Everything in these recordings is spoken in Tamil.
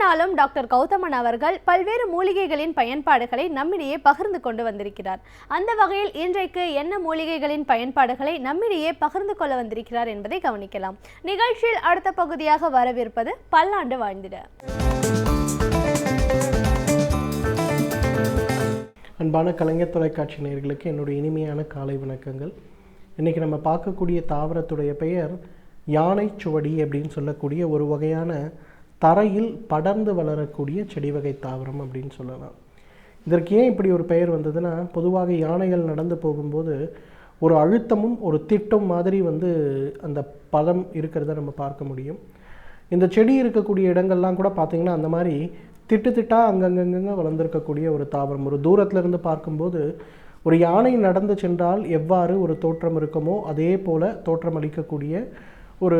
நாளும் டாக்டர் கௌதமன் அவர்கள் பல்வேறு மூலிகைகளின் பயன்பாடுகளை நம்மிடையே பகிர்ந்து கொண்டு வந்திருக்கிறார். அந்த வகையில் இன்றைக்கு என்ன மூலிகைகளின் பயன்பாடுகளை நம்மிடையே பகிர்ந்து கொள்ள வந்திருக்கிறார் என்பதை கவனிக்கலாம். நிகழ்ச்சியில் அடுத்த பகுதியாக வரவிருப்பது பல்லாண்டு வாழ்ந்திட. அன்பான கலைஞர் தொலைக்காட்சி நேயர்களுக்கு என்னுடைய இனிமையான காலை வணக்கங்கள். இன்றைக்கி நம்ம பார்க்கக்கூடிய தாவரத்துடைய பெயர் யானை சுவடி அப்படின்னு சொல்லக்கூடிய ஒரு வகையான தரையில் படர்ந்து வளரக்கூடிய செடி வகை தாவரம் அப்படின்னு சொல்லலாம். இதற்கு ஏன் இப்படி ஒரு பெயர் வந்ததுன்னா, பொதுவாக யானைகள் நடந்து போகும்போது ஒரு அழுத்தமும் ஒரு திட்டம் மாதிரி அந்த பதம் இருக்கிறத நம்ம பார்க்க முடியும். இந்த செடி இருக்கக்கூடிய இடங்கள்லாம் கூட பார்த்திங்கன்னா அந்த மாதிரி திட்டு திட்டாக அங்கங்கங்க வளர்ந்துருக்கக்கூடிய ஒரு தாவரம். ஒரு தூரத்திலிருந்து பார்க்கும்போது ஒரு யானை நடந்து சென்றால் எவ்வாறு ஒரு தோற்றம் இருக்குமோ அதே போல் தோற்றம் அளிக்கக்கூடிய ஒரு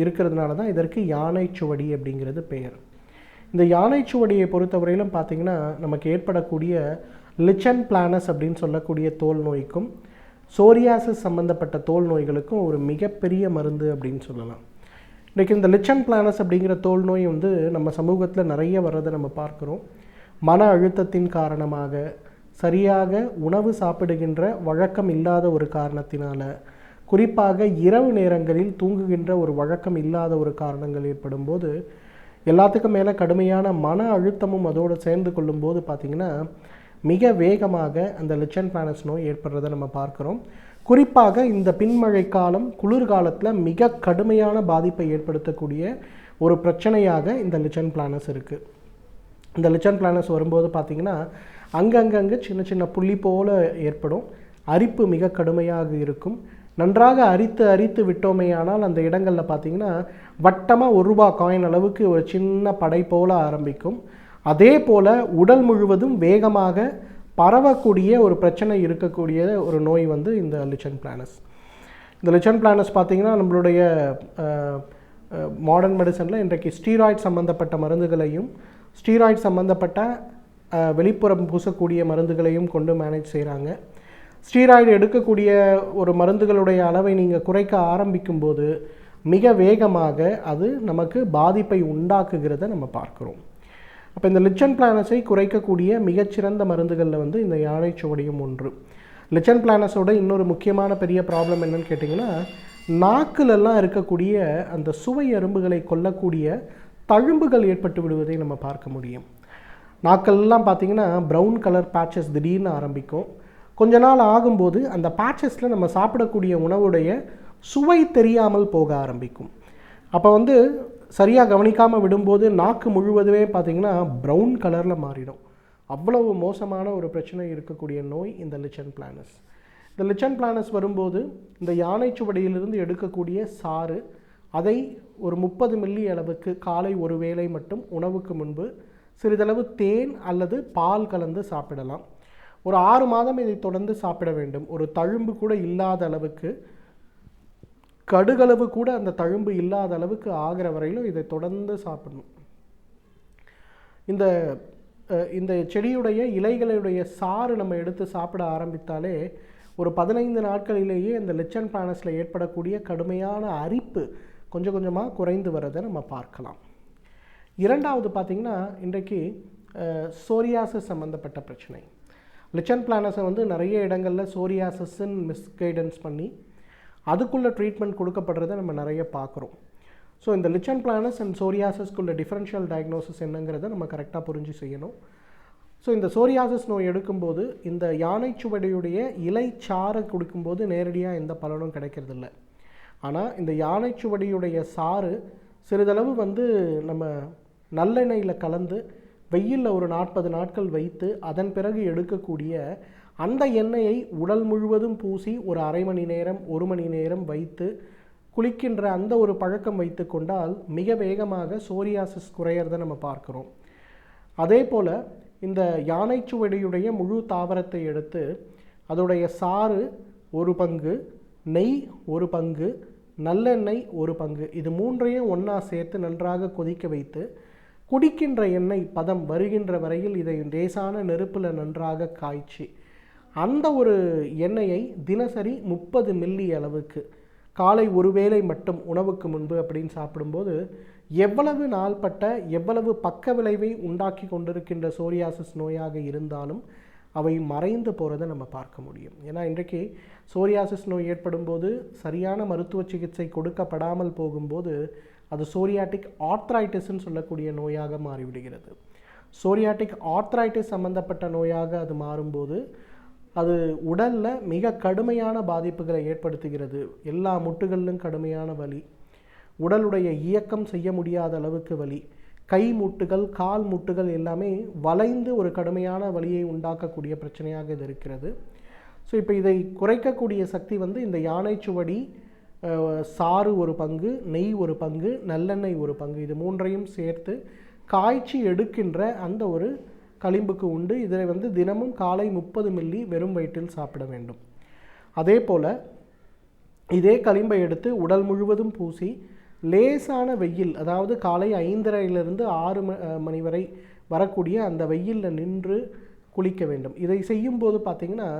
இருக்கிறதுனால தான் இதற்கு யானை சுவடி அப்படிங்கிறது பெயர். இந்த யானை சுவடியை பொறுத்தவரையிலும் பார்த்திங்கன்னா நமக்கு ஏற்படக்கூடிய லிச்சன் பிளானஸ் அப்படின்னு சொல்லக்கூடிய தோல் நோய்க்கும் சோரியாசிஸ் சம்மந்தப்பட்ட தோல் நோய்களுக்கும் ஒரு மிகப்பெரிய மருந்து அப்படின்னு சொல்லலாம். இன்றைக்கி இந்த லிச்சன் பிளானஸ் அப்படிங்கிற தோல் நோய் நம்ம சமூகத்தில் நிறைய வர்றதை நம்ம பார்க்குறோம். மன அழுத்தத்தின் காரணமாக, சரியாக உணவு சாப்பிடுகின்ற வழக்கம் இல்லாத ஒரு காரணத்தினால, குறிப்பாக இரவு நேரங்களில் தூங்குகின்ற ஒரு வழக்கம் இல்லாத ஒரு காரணங்கள் ஏற்படும் போது, எல்லாத்துக்கும் மேலே கடுமையான மன அழுத்தமும் அதோடு சேர்ந்து கொள்ளும்போது பார்த்திங்கன்னா மிக வேகமாக அந்த லிச்சன் பிளானஸ் நோய் ஏற்படுறதை நம்ம பார்க்குறோம். குறிப்பாக இந்த பின்மழை காலம், குளிர்காலத்தில் மிக கடுமையான பாதிப்பை ஏற்படுத்தக்கூடிய ஒரு பிரச்சனையாக இந்த லிச்சன் பிளானஸ் இருக்குது. இந்த லிச்சன் பிளானஸ் வரும்போது பார்த்திங்கன்னா அங்கங்கே சின்ன சின்ன புள்ளி போல் ஏற்படும். அரிப்பு மிக கடுமையாக இருக்கும். நன்றாக அரித்து விட்டோமே ஆனால் அந்த இடங்களில் பார்த்திங்கன்னா வட்டமாக ₹1 காயின் அளவுக்கு ஒரு சின்ன படை போல் ஆரம்பிக்கும். அதே போல் உடல் முழுவதும் வேகமாக பரவக்கூடிய ஒரு பிரச்சனை இருக்கக்கூடிய ஒரு நோய் இந்த லிச்சன் பிளானஸ். இந்த லிச்சன் பிளானஸ் பார்த்திங்கன்னா நம்மளுடைய மாடர்ன் மெடிசனில் இன்றைக்கு ஸ்டீராய்ட் சம்மந்தப்பட்ட மருந்துகளையும் ஸ்டீராய்ட் சம்மந்தப்பட்ட வெளிப்புறம் பூசக்கூடிய மருந்துகளையும் கொண்டு மேனேஜ் செய்கிறாங்க. ஸ்டீராய்டு எடுக்கக்கூடிய ஒரு மருந்துகளுடைய அளவை நீங்கள் குறைக்க ஆரம்பிக்கும்போது மிக வேகமாக அது நமக்கு பாதிப்பை உண்டாக்குகிறத நம்ம பார்க்குறோம். அப்போ இந்த லிச்சன் பிளானஸை குறைக்கக்கூடிய மிகச்சிறந்த மருந்துகளில் இந்த யானை சுவடியும் ஒன்று. லிச்சன் பிளானஸோட இன்னொரு முக்கியமான பெரிய ப்ராப்ளம் என்னன்னு கேட்டிங்கன்னா, நாக்கிலெல்லாம் இருக்கக்கூடிய அந்த சுவை எறும்புகளை கொல்லக்கூடிய தழும்புகள் ஏற்பட்டு விடுவதை நம்ம பார்க்க முடியும். நாக்கெல்லாம் பார்த்திங்கன்னா ப்ரௌன் கலர் பேட்சஸ் திடீர்னு ஆரம்பிக்கும். கொஞ்ச நாள் ஆகும்போது அந்த பேட்சஸில் நம்ம சாப்பிடக்கூடிய உணவுடைய சுவை தெரியாமல் போக ஆரம்பிக்கும். அப்போ சரியாக கவனிக்காமல் விடும்போது நாக்கு முழுவதுமே பார்த்திங்கன்னா ப்ரௌன் கலரில் மாறிடும். அவ்வளவு மோசமான ஒரு பிரச்சனை இருக்கக்கூடிய நோய் இந்த லிச்சன் பிளானஸ். இந்த லிச்சன் பிளானஸ் வரும்போது இந்த யானை சுவடியிலிருந்து எடுக்கக்கூடிய சாறு, அதை ஒரு 30 மில்லி அளவுக்கு காலை ஒரு வேளை மட்டும் உணவுக்கு முன்பு சிறிதளவு தேன் அல்லது பால் கலந்து சாப்பிடலாம். ஒரு 6 மாதம் இதை தொடர்ந்து சாப்பிட வேண்டும். ஒரு தழும்பு கூட இல்லாத அளவுக்கு, கடுகளவு கூட அந்த தழும்பு இல்லாத அளவுக்கு ஆகிற வரையிலும் இதை தொடர்ந்து சாப்பிடணும். இந்த செடியுடைய இலைகளுடைய சாறு நம்ம எடுத்து சாப்பிட ஆரம்பித்தாலே ஒரு 15 நாட்களிலேயே இந்த லிச்சன் பிளானஸில் ஏற்படக்கூடிய கடுமையான அரிப்பு கொஞ்சம் கொஞ்சமாக குறைந்து வரதை நம்ம பார்க்கலாம். இரண்டாவது பார்த்திங்கன்னா, இன்றைக்கு சோரியாசிஸ் சம்மந்தப்பட்ட பிரச்சனை. லிச்சன் பிளானஸை நிறைய இடங்களில் சோரியாசிஸ்ன்னு மிஸ்கைடன்ஸ் பண்ணி அதுக்குள்ளே ட்ரீட்மெண்ட் கொடுக்கப்படுறதை நம்ம நிறைய பார்க்குறோம். ஸோ இந்த லிச்சன் பிளானஸ் அண்ட் சோரியாசிஸ்க்குள்ள டிஃபரன்ஷியல் டயக்னோசிஸ் என்னங்கிறத நம்ம கரெக்டாக புரிஞ்சு செய்யணும். ஸோ இந்த சோரியாசிஸ் நோய் எடுக்கும்போது இந்த யானை சுவடியுடைய இலை சாறை கொடுக்கும்போது நேரடியாக எந்த பலனும் கிடைக்கிறதில்ல. ஆனால் இந்த யானை சுவடியுடைய சாறு சிறிதளவு நம்ம நல்லெண்ணெயில் கலந்து வெயிலில் ஒரு 40 நாட்கள் வைத்து அதன் பிறகு எடுக்கக்கூடிய அந்த எண்ணெயை உடல் முழுவதும் பூசி ஒரு அரை மணி நேரம் 1 மணி நேரம் வைத்து குளிக்கின்ற அந்த ஒரு பழக்கம் வைத்து கொண்டால் மிக வேகமாக சோரியாசிஸ் குறையிறதை நம்ம பார்க்குறோம். அதே போல் இந்த யானை சுவடியுடைய முழு தாவரத்தை எடுத்து அதோடைய சாறு 1 பங்கு, நெய் 1 பங்கு, நல்லெண்ணெய் 1 பங்கு, இது மூன்றையும் ஒன்றா சேர்த்து நன்றாக கொதிக்க வைத்து குடிக்கின்ற எண்ணெய் பதம் வருகின்ற வரையில் இதை லேசான நெருப்பில் நன்றாக காய்ச்சி அந்த ஒரு எண்ணெயை தினசரி 30 மில்லி அளவுக்கு காலை ஒருவேளை மட்டும் உணவுக்கு முன்பு அப்படின்னு சாப்பிடும்போது எவ்வளவு நாள்பட்ட எவ்வளவு பக்க விளைவை உண்டாக்கி கொண்டிருக்கின்ற சோரியாசிஸ் நோயாக இருந்தாலும் அவை மறைந்து போகிறத நம்ம பார்க்க முடியும். ஏன்னா இன்றைக்கு சோரியாசிஸ் நோய் ஏற்படும் போது சரியான மருத்துவ சிகிச்சை கொடுக்கப்படாமல் போகும்போது அது சோரியாட்டிக் ஆர்த்ரைட்டிஸ்ன்னு சொல்லக்கூடிய நோயாக மாறிவிடுகிறது. சோரியாட்டிக் ஆர்த்ரைட்டிஸ் சம்பந்தப்பட்ட நோயாக அது மாறும்போது அது உடலில் மிக கடுமையான பாதிப்புகளை ஏற்படுத்துகிறது. எல்லா முட்டுகளிலும் கடுமையான வலி, உடலுடைய இயக்கம் செய்ய முடியாத அளவுக்கு வலி, கை மூட்டுகள் கால் மூட்டுகள் எல்லாமே வளைந்து ஒரு கடுமையான வலியை உண்டாக்கக்கூடிய பிரச்சனையாக இது இருக்கிறது. ஸோ இப்போ இதை குறைக்கக்கூடிய சக்தி இந்த யானை சுவடி சாறு 1 பங்கு, நெய் 1 பங்கு, நல்லெண்ணெய் 1 பங்கு, இது மூன்றையும் சேர்த்து காய்ச்சி எடுக்கின்ற அந்த ஒரு களிம்புக்கு உண்டு. இதை தினமும் காலை 30 மில்லி வெறும் வயிற்றில் சாப்பிட வேண்டும். அதே போல் இதே களிம்பை எடுத்து உடல் முழுவதும் பூசி லேசான வெயில், அதாவது காலை 5:30 to 6 மணி வரை வரக்கூடிய அந்த வெயிலில் நின்று குளிக்க வேண்டும். இதை செய்யும்போது பார்த்திங்கன்னா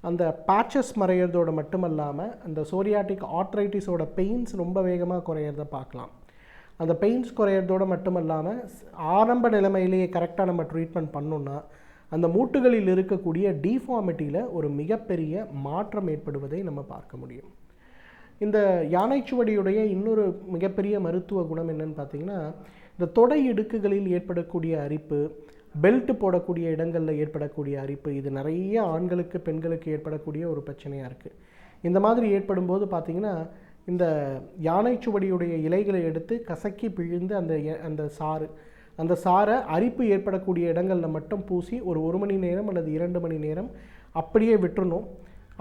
அந்த பேச்சஸ் மறையிறதோடு மட்டுமல்லாமல் அந்த சோரியாட்டிக் ஆர்த்ரைட்டிஸோட பெயின்ஸ் ரொம்ப வேகமாக குறையிறத பார்க்கலாம். அந்த பெயின்ஸ் குறையிறதோடு மட்டுமல்லாமல் ஆரம்ப நிலைமையிலேயே கரெக்டாக நம்ம ட்ரீட்மெண்ட் பண்ணோன்னா அந்த மூட்டுகளில் இருக்கக்கூடிய டிஃபார்மிட்டியில் ஒரு மிகப்பெரிய மாற்றம் ஏற்படுவதை நம்ம பார்க்க முடியும். இந்த யானைச்சுவடியுடைய இன்னொரு மிகப்பெரிய மருத்துவ குணம் என்னன்னு பார்த்தீங்கன்னா, இந்த தொடை இடுக்குகளில் ஏற்படக்கூடிய அரிப்பு, பெல்ட் போடக்கூடிய இடங்களில் ஏற்படக்கூடிய அரிப்பு, இது நிறைய ஆண்களுக்கு பெண்களுக்கு ஏற்படக்கூடிய ஒரு பிரச்சனையாக இருக்குது. இந்த மாதிரி ஏற்படும்போது பார்த்திங்கன்னா இந்த யானைச்சுவடியுடைய இலைகளை எடுத்து கசக்கி பிழிந்து அந்த சாறை அரிப்பு ஏற்படக்கூடிய இடங்களில் மட்டும் பூசி ஒரு 1 மணி நேரம் அல்லது 2 மணி நேரம் அப்படியே விட்டுறணும்.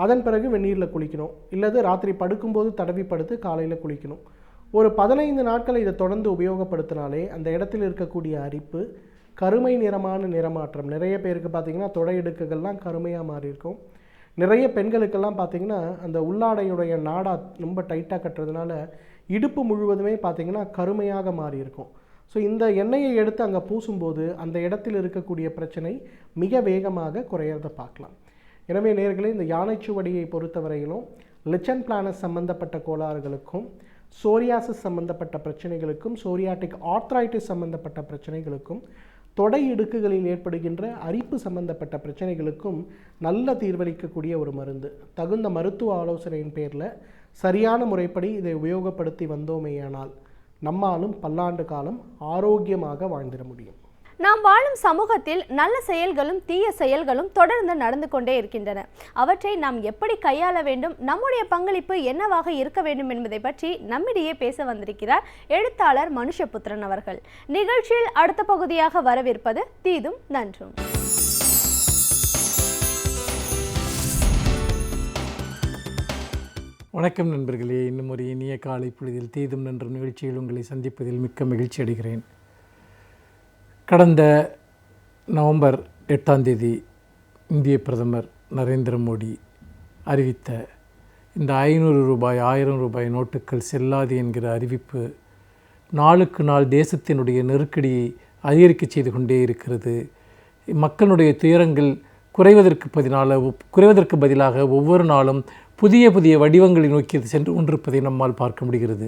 அதன் பிறகு வெந்நீரில் குளிக்கணும், இல்லது ராத்திரி படுக்கும்போது தடவி படுத்து காலையில் குளிக்கணும். ஒரு 15 நாட்கள் இதை தொடர்ந்து உபயோகப்படுத்தினாலே அந்த இடத்தில் இருக்கக்கூடிய அரிப்பு கருமை நிறமான நிறமாற்றம், நிறைய பேருக்கு பார்த்திங்கன்னா தொடை இடுக்குகள்லாம் கருமையாக மாறி இருக்கும். நிறைய பெண்களுக்கெல்லாம் பார்த்திங்கன்னா அந்த உள்ளாடையுடைய நாடா ரொம்ப டைட்டாக கட்டுறதுனால இடுப்பு முழுவதுமே பார்த்திங்கன்னா கருமையாக மாறி இருக்கும். ஸோ இந்த எண்ணெயை எடுத்து அங்கே பூசும்போது அந்த இடத்தில் இருக்கக்கூடிய பிரச்சனை மிக வேகமாக குறையிறத பார்க்கலாம். எனவே நேயர்களே, இந்த யானைச்சுவடியை பொறுத்தவரையிலும் லிச்சன் பிளானஸ் சம்பந்தப்பட்ட கோளாறுகளுக்கும், சோரியாசிஸ் சம்பந்தப்பட்ட பிரச்சனைகளுக்கும், சோரியாட்டிக் ஆர்த்ரைட்டிஸ் சம்பந்தப்பட்ட பிரச்சனைகளுக்கும், தொடை இடுக்குகளில் ஏற்படுகின்ற அரிப்பு சம்பந்தப்பட்ட பிரச்சனைகளுக்கும் நல்ல தீர்வளிக்கக்கூடிய ஒரு மருந்து. தகுந்த மருத்துவ ஆலோசனையின் பேரில் சரியான முறைப்படி இதை உபயோகப்படுத்தி வந்தோமேயானால் நம்மாலும் பல்லாண்டு காலம் ஆரோக்கியமாக வாழ்ந்திட முடியும். நாம் வாழும் சமூகத்தில் நல்ல செயல்களும் தீய செயல்களும் தொடர்ந்து நடந்து கொண்டே இருக்கின்றன. அவற்றை நாம் எப்படி கையாள வேண்டும், நம்முடைய பங்களிப்பு என்னவாக இருக்க வேண்டும் என்பதை பற்றி நம்மிடையே பேச வந்திருக்கிறார் எழுத்தாளர் மனுஷபுத்திரன் அவர்கள். நிகழ்ச்சியில் அடுத்த பகுதியாக வரவிருப்பது தீதும் நன்றும். வணக்கம் நண்பர்களே, இன்னும் ஒரு இனிய காலை பொழுதில் தீதும் நன்றும் நிகழ்ச்சியில் உங்களை சந்திப்பதில் மிக்க மகிழ்ச்சி அடைகிறேன். கடந்த நவம்பர் 8 இந்திய பிரதமர் நரேந்திர மோடி அறிவித்த இந்த 500 ரூபாய் 1000 ரூபாய் நோட்டுகள் செல்லாது என்கிற அறிவிப்பு நாளுக்கு நாள் தேசத்தினுடைய நெருக்கடியை அதிகரிக்க செய்து கொண்டே இருக்கிறது. மக்களுடைய துயரங்கள் குறைவதற்கு பதிலாக ஒவ்வொரு நாளும் புதிய புதிய வடிவங்களை நோக்கி சென்று கொண்டிருப்பதை நம்மால் பார்க்க முடிகிறது.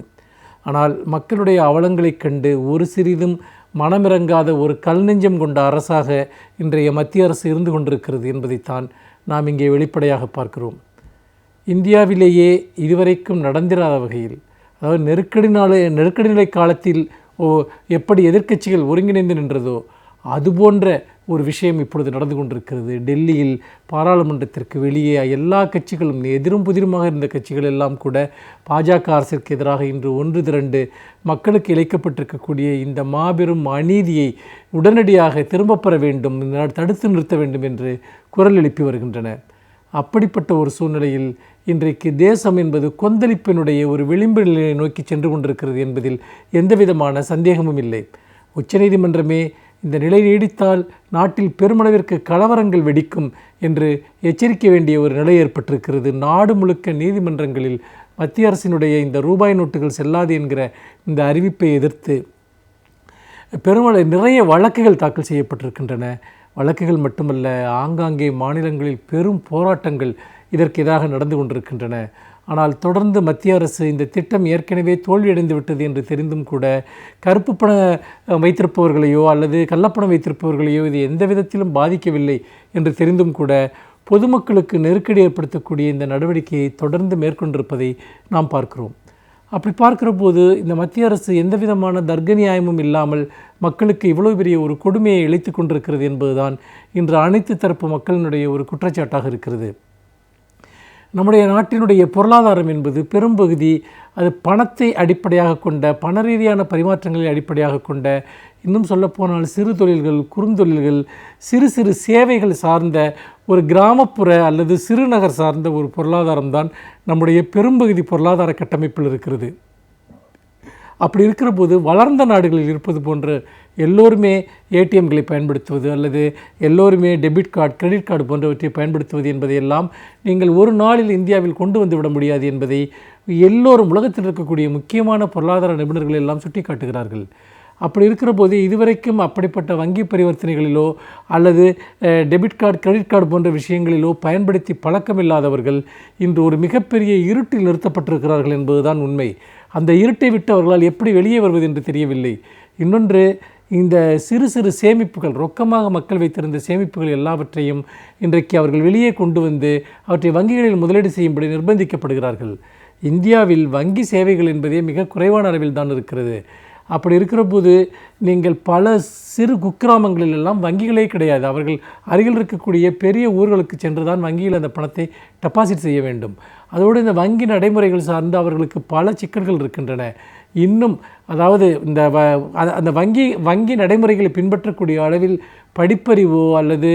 ஆனால் மக்களுடைய அவலங்களைக் கண்டு ஒரு சிறிதும் மனமிறங்காத ஒரு கல் நெஞ்சம் கொண்ட அரசாக இன்றைய மத்திய அரசு இருந்து கொண்டிருக்கிறது என்பதைத்தான் நாம் இங்கே வெளிப்படையாக பார்க்கிறோம். இந்தியாவிலேயே இதுவரைக்கும் நடந்திராத வகையில், அதாவது நெருக்கடி நிலை காலத்தில் எப்படி எதிர்க்கட்சிகள் ஒருங்கிணைந்து நின்றதோ அதுபோன்ற ஒரு விஷயம் இப்பொழுது நடந்து கொண்டிருக்கிறது. டெல்லியில் பாராளுமன்றத்திற்கு வெளியே எல்லா கட்சிகளும், எதிரும் புதிருமாக இருந்த கட்சிகள் எல்லாம் கூட பாஜக அரசிற்கு எதிராக இன்று ஒன்று திரண்டு மக்களுக்கு இழைக்கப்பட்டிருக்கக்கூடிய இந்த மாபெரும் அநீதியை உடனடியாக திரும்பப் பெற வேண்டும், தடுத்து நிறுத்த வேண்டும் என்று குரல் எழுப்பி வருகின்றன. அப்படிப்பட்ட ஒரு சூழ்நிலையில் இன்றைக்கு தேசம் என்பது கொந்தளிப்பினுடைய ஒரு விளிம்பு நிலையை நோக்கி சென்று கொண்டிருக்கிறது என்பதில் எந்தவிதமான சந்தேகமும் இல்லை. உச்சநீதிமன்றமே இந்த நிலை நீடித்தால் நாட்டில் பெருமளவிற்கு கலவரங்கள் வெடிக்கும் என்று எச்சரிக்க வேண்டிய ஒரு நிலை ஏற்பட்டிருக்கிறது. நாடு முழுக்க நீதிமன்றங்களில் மத்திய அரசினுடைய இந்த ரூபாய் நோட்டுகள் செல்லாது என்கிற இந்த அறிவிப்பை எதிர்த்து நிறைய வழக்குகள் தாக்கல் செய்யப்பட்டிருக்கின்றன. வழக்குகள் மட்டுமல்ல, ஆங்காங்கே மாநிலங்களில் பெரும் போராட்டங்கள் இதற்கு எதிராக நடந்து கொண்டிருக்கின்றன. ஆனால் தொடர்ந்து மத்திய அரசு இந்த திட்டம் ஏற்கனவே தோல்வியடைந்து விட்டது என்று தெரிந்தும் கூட கருப்பு பணம் வைத்திருப்பவர்களையோ அல்லது கள்ளப்பணம் வைத்திருப்பவர்களையோ இது எந்த விதத்திலும் பாதிக்கவில்லை என்று தெரிந்தும் கூட பொதுமக்களுக்கு நெருக்கடி ஏற்படுத்தக்கூடிய இந்த நடவடிக்கையை தொடர்ந்து மேற்கொண்டிருப்பதை நாம் பார்க்கிறோம். அப்படி பார்க்கிற போது இந்த மத்திய அரசு எந்த விதமான தர்க்கநியாயமும் இல்லாமல் மக்களுக்கு இவ்வளோ பெரிய ஒரு கொடுமையை இழைத்து கொண்டிருக்கிறது என்பதுதான் இன்று அனைத்து தரப்பு மக்களினுடைய ஒரு குற்றச்சாட்டாக இருக்கிறது. நம்முடைய நாட்டினுடைய பொருளாதாரம் என்பது பெரும்பகுதி அது பணத்தை அடிப்படையாக கொண்ட, பண ரீதியான பரிமாற்றங்களை அடிப்படையாக கொண்ட, இன்னும் சொல்லப்போனால் சிறு தொழில்கள், குறுந்தொழில்கள், சிறு சிறு சேவைகள் சார்ந்த ஒரு கிராமப்புற அல்லது சிறுநகர் சார்ந்த ஒரு பொருளாதாரம் தான் நம்முடைய பெரும்பகுதி பொருளாதார கட்டமைப்பில் இருக்கிறது. அப்படி இருக்கிற போது வளர்ந்த நாடுகளில் இருப்பது போன்ற எல்லோருமே ஏடிஎம்களை பயன்படுத்துவது அல்லது எல்லோருமே டெபிட் கார்டு, கிரெடிட் கார்டு போன்றவற்றை பயன்படுத்துவது என்பதையெல்லாம் நீங்கள் ஒரு நாளில் இந்தியாவில் கொண்டு வந்து விட முடியாது என்பதை எல்லோரும் உலகத்தில் இருக்கக்கூடிய முக்கியமான பொருளாதார நிபுணர்கள் எல்லாம் சுட்டி காட்டுகிறார்கள். அப்படி இருக்கிற போது இதுவரைக்கும் அப்படிப்பட்ட வங்கி பரிவர்த்தனைகளிலோ அல்லது டெபிட் கார்டு, கிரெடிட் கார்டு போன்ற விஷயங்களிலோ பயன்படுத்தி பழக்கமில்லாதவர்கள் இன்று ஒரு மிகப்பெரிய இருட்டில் நிறுத்தப்பட்டிருக்கிறார்கள் என்பதுதான் உண்மை. அந்த இருட்டை விட்டு அவர்களால் எப்படி வெளியே வருவது என்று தெரியவில்லை. இன்னொன்று, இந்த சிறு சிறு சேமிப்புகள், ரொக்கமாக மக்கள் வைத்திருந்த சேமிப்புகள் எல்லாவற்றையும் இன்றைக்கு அவர்கள் வெளியே கொண்டு வந்து அவற்றை வங்கிகளில் முதலீடு செய்யும்படி நிர்பந்திக்கப்படுகிறார்கள். இந்தியாவில் வங்கி சேவைகள் என்பதே மிக குறைவான அளவில் தான் இருக்கிறது. அப்படி இருக்கிற போது நீங்கள் பல சிறு குக்கிராமங்களில் எல்லாம் வங்கிகளே கிடையாது. அவர்கள் அருகில் இருக்கக்கூடிய பெரிய ஊர்களுக்கு சென்று தான் வங்கியில் அந்த பணத்தை டெபாசிட் செய்ய வேண்டும். அதோடு இந்த வங்கி நடைமுறைகள் சார்ந்து அவர்களுக்கு பல சிக்கல்கள் இருக்கின்றன. இன்னும் அதாவது இந்த அந்த வங்கி நடைமுறைகளை பின்பற்றக்கூடிய அளவில் படிப்பறிவோ அல்லது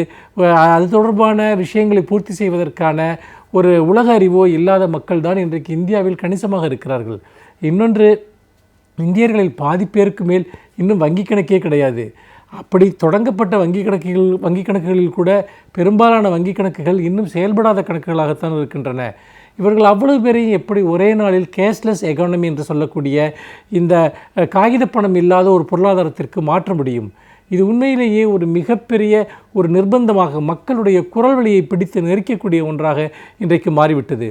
அது தொடர்பான விஷயங்களை பூர்த்தி செய்வதற்கான ஒரு உலக அறிவோ இல்லாத மக்கள் தான் இன்றைக்கு இந்தியாவில் கணிசமாக இருக்கிறார்கள். இன்னொன்று, இந்தியர்களில் பாதி பேருக்கு மேல் இன்னும் வங்கி கணக்கே கிடையாது. அப்படி தொடங்கப்பட்ட வங்கி கணக்குகளில் கூட பெரும்பாலான வங்கி கணக்குகள் இன்னும் செயல்படாத கணக்குகளாகத்தான் இருக்கின்றன. இவர்கள் அவ்வளவு பேரையும் எப்படி ஒரே நாளில் கேஷ்லெஸ் எக்கானமி என்று சொல்லக்கூடிய இந்த காகித பணம் இல்லாத ஒரு பொருளாதாரத்திற்கு மாற்ற முடியும்? இது உண்மையிலேயே ஒரு மிகப்பெரிய ஒரு நிர்பந்தமாக மக்களுடைய குரல் வழியை பிடித்து நெருக்கக்கூடிய ஒன்றாக இன்றைக்கு மாறிவிட்டது.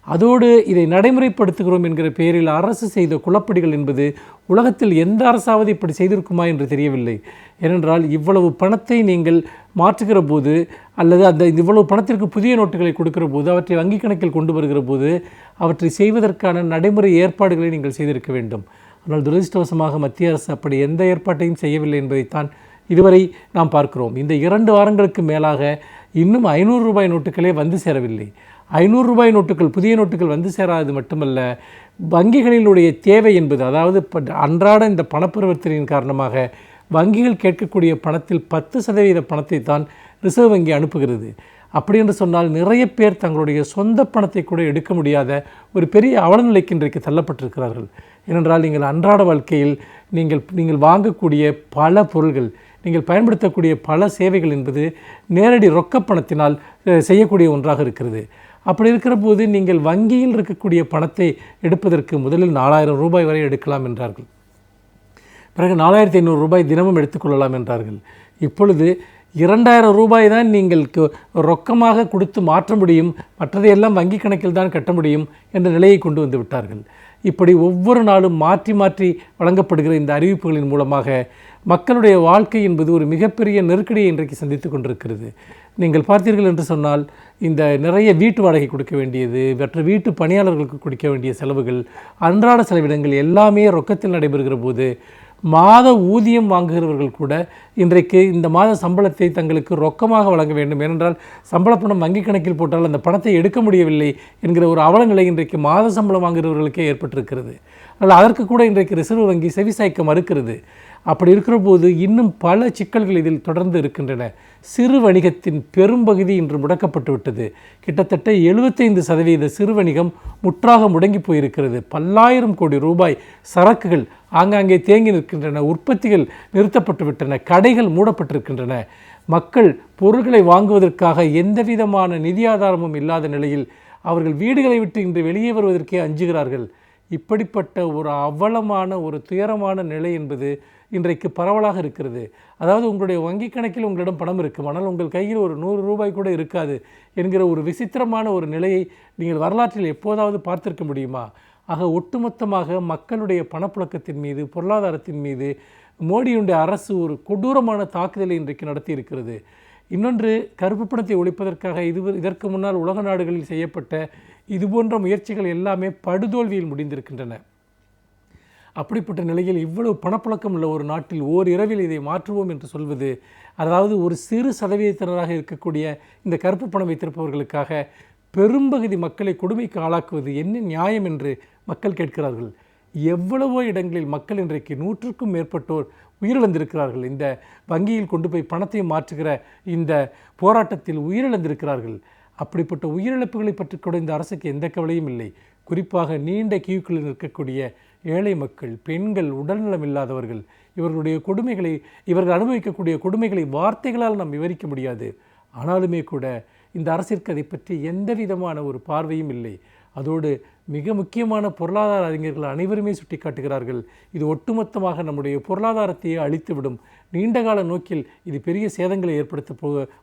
அதோடு இதை நடைமுறைப்படுத்துகிறோம் என்கிற பெயரில் அரசு செய்த குழப்படிகள் என்பது உலகத்தில் எந்த அரசாவது இப்படி செய்திருக்குமா என்று தெரியவில்லை. ஏனென்றால் இவ்வளவு பணத்தை நீங்கள் மாற்றுகிற போது அல்லது இவ்வளவு பணத்திற்கு புதிய நோட்டுகளை கொடுக்கிற போது அவற்றை வங்கி கணக்கில் கொண்டு வருகிற போது அவற்றை செய்வதற்கான நடைமுறை ஏற்பாடுகளை நீங்கள் செய்திருக்க வேண்டும். ஆனால் துரதிர்ஷ்டவசமாக மத்திய அரசு அப்படி எந்த ஏற்பாட்டையும் செய்யவில்லை என்பதைத்தான் இதுவரை நாம் பார்க்கிறோம். இந்த 2 வாரங்களுக்கு மேலாக இன்னும் 500 ரூபாய் நோட்டுகளே வந்து சேரவில்லை. 500 ரூபாய் நோட்டுகள், புதிய நோட்டுகள் வந்து சேராது மட்டுமல்ல, வங்கிகளினுடைய தேவை என்பது, அதாவது அன்றாட இந்த பணப்பரிவர்த்தனையின் காரணமாக வங்கிகள் கேட்கக்கூடிய பணத்தில் 10% பணத்தை தான் ரிசர்வ் வங்கி அனுப்புகிறது. அப்படி என்று சொன்னால் நிறைய பேர் தங்களுடைய சொந்த பணத்தை கூட எடுக்க முடியாத ஒரு பெரிய அவலநிலைக்கு இன்றைக்கு தள்ளப்பட்டிருக்கிறார்கள். ஏனென்றால் நீங்கள் அன்றாட வாழ்க்கையில் நீங்கள் வாங்கக்கூடிய பல பொருள்கள், நீங்கள் பயன்படுத்தக்கூடிய பல சேவைகள் என்பது நேரடி ரொக்க பணத்தினால் செய்யக்கூடிய ஒன்றாக இருக்கிறது. அப்படி இருக்கிற போது நீங்கள் வங்கியில் இருக்கக்கூடிய பணத்தை எடுப்பதற்கு முதலில் 4000 ரூபாய் வரை எடுக்கலாம் என்றார்கள். பிறகு 4500 ரூபாய் தினமும் எடுத்துக்கொள்ளலாம் என்றார்கள். இப்பொழுது 2000 ரூபாய் தான் நீங்கள் ரொக்கமாக கொடுத்து மாற்ற முடியும், மற்றதையெல்லாம் வங்கி கணக்கில் தான் கட்ட முடியும் என்ற நிலையை கொண்டு வந்து விட்டார்கள். இப்படி ஒவ்வொரு நாளும் மாற்றி மாற்றி வழங்கப்படுகிற இந்த அறிவிப்புகளின் மூலமாக மக்களுடைய வாழ்க்கை என்பது ஒரு மிகப்பெரிய நெருக்கடியை இன்றைக்கு சந்தித்து கொண்டிருக்கிறது. நீங்கள் பார்த்தீர்கள் என்று சொன்னால் இந்த நிறைய வீட்டு வாடகை கொடுக்க வேண்டியது, மற்ற வீட்டு பணியாளர்களுக்கு கொடுக்க வேண்டிய செலவுகள், அன்றாட செலவினங்கள் எல்லாமே ரொக்கத்தில் நடைபெறுகிற போது மாத ஊதியம் வாங்குகிறவர்கள் கூட இன்றைக்கு இந்த மாத சம்பளத்தை தங்களுக்கு ரொக்கமாக வழங்க வேண்டும். ஏனென்றால் சம்பள பணம் வங்கி கணக்கில் போட்டால் அந்த பணத்தை எடுக்க முடியவில்லை என்கிற ஒரு அவலநிலை இன்றைக்கு மாத சம்பளம் வாங்குகிறவர்களுக்கே ஏற்பட்டிருக்கிறது. ஆனால் அதற்கு கூட இன்றைக்கு ரிசர்வ் வங்கி செவிசாய்க்க மறுக்கிறது. அப்படி இருக்கிற போது இன்னும் பல சிக்கல்கள் இதில் தொடர்ந்து இருக்கின்றன. சிறு வணிகத்தின் பெரும்பகுதி இன்று முடக்கப்பட்டு விட்டது. கிட்டத்தட்ட 75% சிறு வணிகம் முற்றாக முடங்கி போயிருக்கிறது. பல்லாயிரம் கோடி ரூபாய் சரக்குகள் ஆங்காங்கே தேங்கி நிற்கின்றன. உற்பத்திகள் நிறுத்தப்பட்டு விட்டன. கடைகள் மூடப்பட்டிருக்கின்றன. மக்கள் பொருட்களை வாங்குவதற்காக எந்த விதமான நிதி ஆதாரமும் இல்லாத நிலையில் அவர்கள் வீடுகளை விட்டு இன்று வெளியே வருவதற்கே அஞ்சுகிறார்கள். இப்படிப்பட்ட ஒரு அவலமான ஒரு துயரமான நிலை என்பது இன்றைக்கு பரவலாக இருக்கிறது. அதாவது உங்களுடைய வங்கி கணக்கில் உங்களிடம் பணம் இருக்கும், ஆனால் உங்கள் கையில் ஒரு 100 ரூபாய் கூட இருக்காது என்கிற ஒரு விசித்திரமான ஒரு நிலையை நீங்கள் வரலாற்றில் எப்போதாவது பார்த்திருக்க முடியுமா? ஆக ஒட்டுமொத்தமாக மக்களுடைய பணப்புழக்கத்தின் மீது, பொருளாதாரத்தின் மீது மோடியுடைய அரசு ஒரு கொடூரமான தாக்குதலை இன்றைக்கு நடத்தி இருக்கிறது. இன்னொன்று, கருப்பு பணத்தை ஒழிப்பதற்காக இதற்கு முன்னால் உலக நாடுகளில் செய்யப்பட்ட இதுபோன்ற முயற்சிகள் எல்லாமே படுதோல்வியில் முடிந்திருக்கின்றன. அப்படிப்பட்ட நிலையில் இவ்வளவு பணப்புழக்கம் உள்ள ஒரு நாட்டில் ஓரிரவில் இதை மாற்றுவோம் என்று சொல்வது, அதாவது ஒரு சிறு சதவீதத்தினராக இருக்கக்கூடிய இந்த கருப்பு பணம் வைத்திருப்பவர்களுக்காக பெரும்பகுதி மக்களை கொடுமைக்கு ஆளாக்குவது என்ன நியாயம் என்று மக்கள் கேட்கிறார்கள். எவ்வளவோ இடங்களில் மக்கள் இன்றைக்கு 100க்கும் மேற்பட்டோர் உயிரிழந்திருக்கிறார்கள். இந்த வங்கியில் கொண்டு போய் பணத்தை மாற்றுகிற இந்த போராட்டத்தில் உயிரிழந்திருக்கிறார்கள். அப்படிப்பட்ட உயிரிழப்புகளை பற்றி கூட இந்த அரசுக்கு எந்த கவலையும் இல்லை. குறிப்பாக நீண்ட கியூக்களில் இருக்கக்கூடிய ஏழை மக்கள், பெண்கள், உடல்நலம் இல்லாதவர்கள், இவர்களுடைய கொடுமைகளை, இவர்கள் அனுபவிக்கக்கூடிய கொடுமைகளை வார்த்தைகளால் நாம் விவரிக்க முடியாது. ஆனாலுமே கூட இந்த அரசிற்கு அதை பற்றி எந்த விதமான ஒரு பார்வையும் இல்லை. அதோடு மிக முக்கியமான பொருளாதார அறிஞர்கள் அனைவருமே சுட்டிக்காட்டுகிறார்கள், இது ஒட்டுமொத்தமாக நம்முடைய பொருளாதாரத்தையே அழித்துவிடும், நீண்டகால நோக்கில் இது பெரிய சேதங்களை ஏற்படுத்த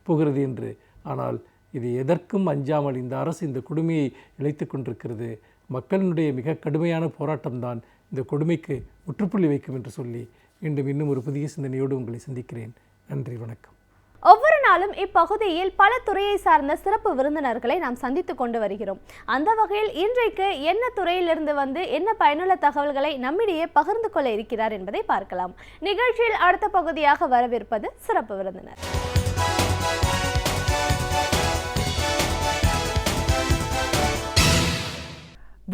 போகிறது என்று. ஆனால் இது எதற்கும் அஞ்சாமல் இந்த அரசு இந்த கொடுமையை இழைத்து கொண்டிருக்கிறது. மக்களினுடைய மிக கடுமையான போராட்டம்தான் இந்த கொடுமைக்கு முற்றுப்புள்ளி வைக்கும் என்று சொல்லி மீண்டும் இன்னும் ஒரு புதிய சிந்தனையோடு உங்களை சந்திக்கிறேன். நன்றி, வணக்கம். ஒவ்வொரு நாளும் இப்பகுதியில் பல துறையை சார்ந்த சிறப்பு விருந்தினர்களை நாம் சந்தித்து கொண்டு வருகிறோம். அந்த வகையில் இன்றைக்கு என்ன துறையிலிருந்து வந்து என்ன பயனுள்ள தகவல்களை நம்மிடையே பகிர்ந்து கொள்ள இருக்கிறார் என்பதை பார்க்கலாம். நிகழ்ச்சியில் அடுத்த பகுதியாக வரவிருப்பது சிறப்பு விருந்தினர்.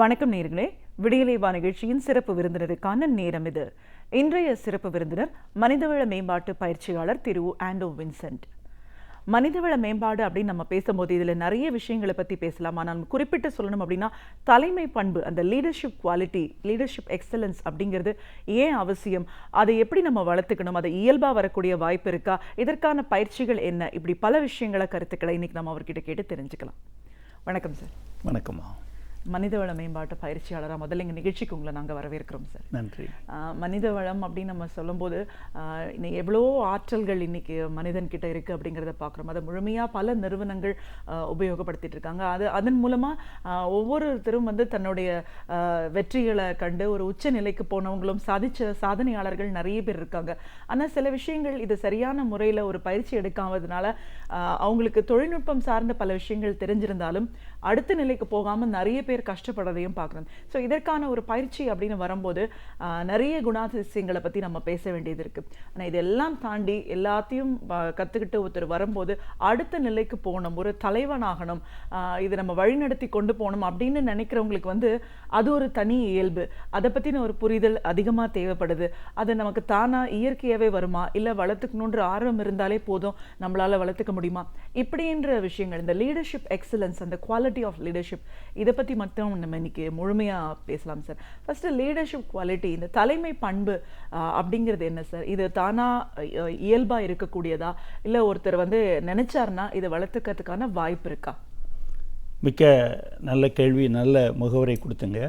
வணக்கம் நேயர்களே, விடியலை வா நிகழ்ச்சியின் சிறப்பு விருந்தினருக்கான நேரம் இது. இன்றைய சிறப்பு விருந்தினர் மனிதவள மேம்பாட்டு பயிற்சியாளர் திரு ஆண்டோ வின்சென்ட். மனிதவள மேம்பாடு அப்படின்னு நம்ம பேசும்போது இதில் நிறைய விஷயங்களை பற்றி பேசலாம். ஆனால் நம்ம குறிப்பிட்டு சொல்லணும் அப்படின்னா தலைமை பண்பு, அந்த லீடர்ஷிப் குவாலிட்டி, லீடர்ஷிப் எக்ஸலன்ஸ் அப்படிங்கிறது ஏன் அவசியம், அதை எப்படி நம்ம வளர்த்துக்கணும், அதை இயல்பாக வரக்கூடிய வாய்ப்பு இருக்கா, இதற்கான பயிற்சிகள் என்ன, இப்படி பல விஷயங்களை, கருத்துக்களை இன்னைக்கு நம்ம அவர்கிட்ட கேட்டு தெரிஞ்சுக்கலாம். வணக்கம் சார். வணக்கம்மா. மனிதவள மேம்பாட்டு பயிற்சியாளராக முதல்ல எங்கள் நிகழ்ச்சிக்கு உங்களை நாங்கள் வரவேற்கிறோம் சார். நன்றி. மனித வளம் அப்படின்னு நம்ம சொல்லும்போது இன்னைக்கு எவ்வளோ ஆற்றல்கள் இன்னைக்கு மனிதன்கிட்ட இருக்குது அப்படிங்கிறத பார்க்குறோம். அதை முழுமையாக பல நிறுவனங்கள் உபயோகப்படுத்திட்டு இருக்காங்க. அதன் மூலமாக ஒவ்வொருத்தரும் வந்து தன்னுடைய வெற்றிகளை கண்டு ஒரு உச்ச நிலைக்கு போனவங்களும் சாதனையாளர்கள் நிறைய பேர் இருக்காங்க. ஆனால் சில விஷயங்கள் இது சரியான முறையில் ஒரு பயிற்சி எடுக்காததுனால அவங்களுக்கு தொழில்நுட்பம் சார்ந்த பல விஷயங்கள் தெரிஞ்சிருந்தாலும் அடுத்த நிலைக்கு போகாமல் நிறைய பேர் கஷ்டப்படுறதையும் பார்க்குறோம். ஸோ இதற்கான ஒரு பயிற்சி அப்படின்னு வரும்போது நிறைய குணாதிசயங்களை பற்றி நம்ம பேச வேண்டியது இருக்குது. ஆனால் இதெல்லாம் தாண்டி எல்லாத்தையும் கற்றுக்கிட்டு ஒருத்தர் வரும்போது அடுத்த நிலைக்கு போகணும், ஒரு தலைவனாகணும், இதை நம்ம வழிநடத்தி கொண்டு போகணும் அப்படின்னு நினைக்கிறவங்களுக்கு வந்து அது ஒரு தனி இயல்பு. அதை பற்றின ஒரு புரிதல் அதிகமாக தேவைப்படுது. அது நமக்கு தானாக இயற்கையாகவே வருமா, இல்லை வளர்த்துக்கணுன்ற ஆர்வம் இருந்தாலே போதும் நம்மளால் வளர்த்துக்க முடியுமா, இப்படின்ற விஷயங்கள், இந்த லீடர்ஷிப் எக்ஸலன்ஸ், அந்த குவாலிட்டி ஆஃப் லீடர்ஷிப், இதை பற்றி மட்டும் நம்ம இன்னைக்கு முழுமையாக பேசலாம் சார். ஃபர்ஸ்ட் லீடர்ஷிப் குவாலிட்டி, இந்த தலைமை பண்பு அப்படிங்கிறது என்ன சார்? இது தானா இயல்பாக இருக்கக்கூடியதா, இல்லை ஒருத்தர் வந்து நினைச்சாருன்னா இதை வளர்த்துக்கிறதுக்கான வாய்ப்பு இருக்கா? மிக்க நல்ல கேள்வி, நல்ல முகவரை கொடுத்துங்க.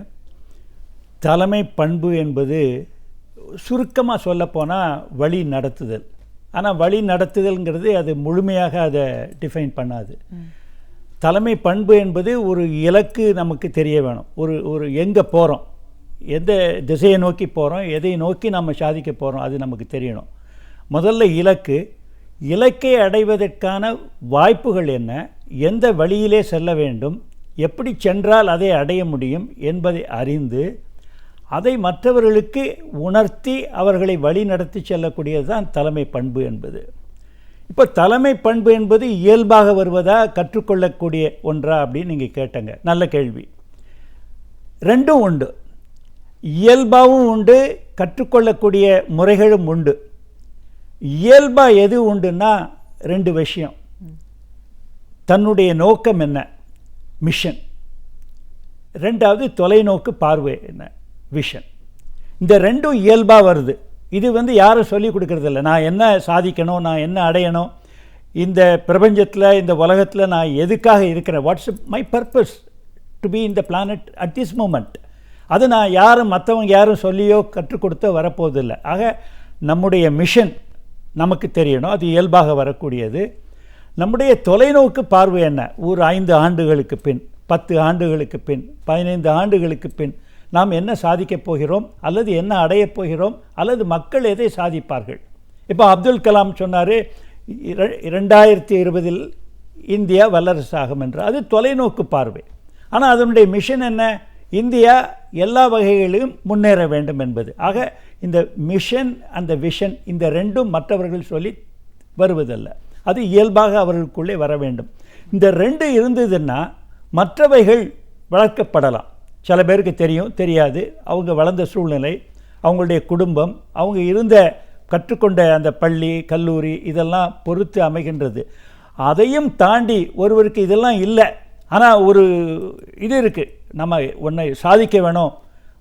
தலைமை பண்பு என்பது சுருக்கமாக சொல்லப்போனால் வழி நடத்துதல். ஆனால் வழி நடத்துதல்ங்கிறது அது முழுமையாக அதை டிஃபைன் பண்ணாது. தலைமை பண்பு என்பது ஒரு இலக்கு நமக்கு தெரிய வேணும். ஒரு எங்கே போகிறோம், எந்த திசையை நோக்கி போகிறோம், எதை நோக்கி நம்ம சாதிக்க போகிறோம், அது நமக்கு தெரியணும். முதல்ல இலக்கை அடைவதற்கான வாய்ப்புகள் என்ன, எந்த வழியிலே செல்ல வேண்டும், எப்படி சென்றால் அதை அடைய முடியும் என்பதை அறிந்து அதை மற்றவர்களுக்கு உணர்த்தி அவர்களை வழி நடத்தி செல்லக்கூடியது தான் தலைமை பண்பு என்பது. இப்போ தலைமை பண்பு என்பது இயல்பாக வருவதா, கற்றுக்கொள்ளக்கூடிய ஒன்றா அப்படின்னு நீங்கள் கேட்டங்க. நல்ல கேள்வி. ரெண்டும் உண்டு. இயல்பாகவும் உண்டு, கற்றுக்கொள்ளக்கூடிய முறைகளும் உண்டு. இயல்பாக எது உண்டுன்னா ரெண்டு விஷயம். தன்னுடைய நோக்கம் என்ன, மிஷன். ரெண்டாவது தொலைநோக்கு பார்வை என்ன, விஷன். இந்த ரெண்டும் இயல்பாக வருது. இது வந்து யாரும் சொல்லிக் கொடுக்கறதில்ல. நான் என்ன சாதிக்கணும், நான் என்ன அடையணும், இந்த பிரபஞ்சத்தில், இந்த உலகத்தில் நான் எதுக்காக இருக்கிறேன், what's my purpose, to be in the planet at this moment. அது நான் மற்றவங்க யாரும் சொல்லியோ கற்றுக் கொடுத்தோ வரப்போவதில்லை. ஆக நம்முடைய மிஷன் நமக்கு தெரியணும், அது இயல்பாக வரக்கூடியது. நம்முடைய தொலைநோக்கு பார்வை என்ன? ஒரு 5 ஆண்டுகளுக்கு பின், 10 ஆண்டுகளுக்கு பின், 15 ஆண்டுகளுக்கு பின் நாம் என்ன சாதிக்கப் போகிறோம், அல்லது என்ன அடையப் போகிறோம், அல்லது மக்கள் எதை சாதிப்பார்கள்? இப்போ அப்துல் கலாம் சொன்னார் 2020 இந்தியா வல்லரசாகும் என்று. அது தொலைநோக்கு பார்வை. ஆனால் அதனுடைய மிஷன் என்ன? இந்தியா எல்லா வகைகளிலும் முன்னேற வேண்டும் என்பது. ஆக இந்த மிஷன் அந்த விஷன் இந்த ரெண்டும் மற்றவர்கள் சொல்லி வருவதல்ல, அது இயல்பாக அவர்களுக்குள்ளே வர வேண்டும். இந்த 2 இருந்ததுன்னா மற்றவைகள் வளர்க்கப்படலாம். சில பேருக்கு தெரியும், தெரியாது, அவங்க வளர்ந்த சூழ்நிலை, அவங்களுடைய குடும்பம், அவங்க இருந்த கற்றுக்கொண்ட அந்த பள்ளி கல்லூரி இதெல்லாம் பொறுத்து அமைகின்றது. அதையும் தாண்டி ஒருவருக்கு இதெல்லாம் இல்லை, ஆனால் ஒரு இது இருக்குது, நம்ம ஒன்றை சாதிக்க வேணும்,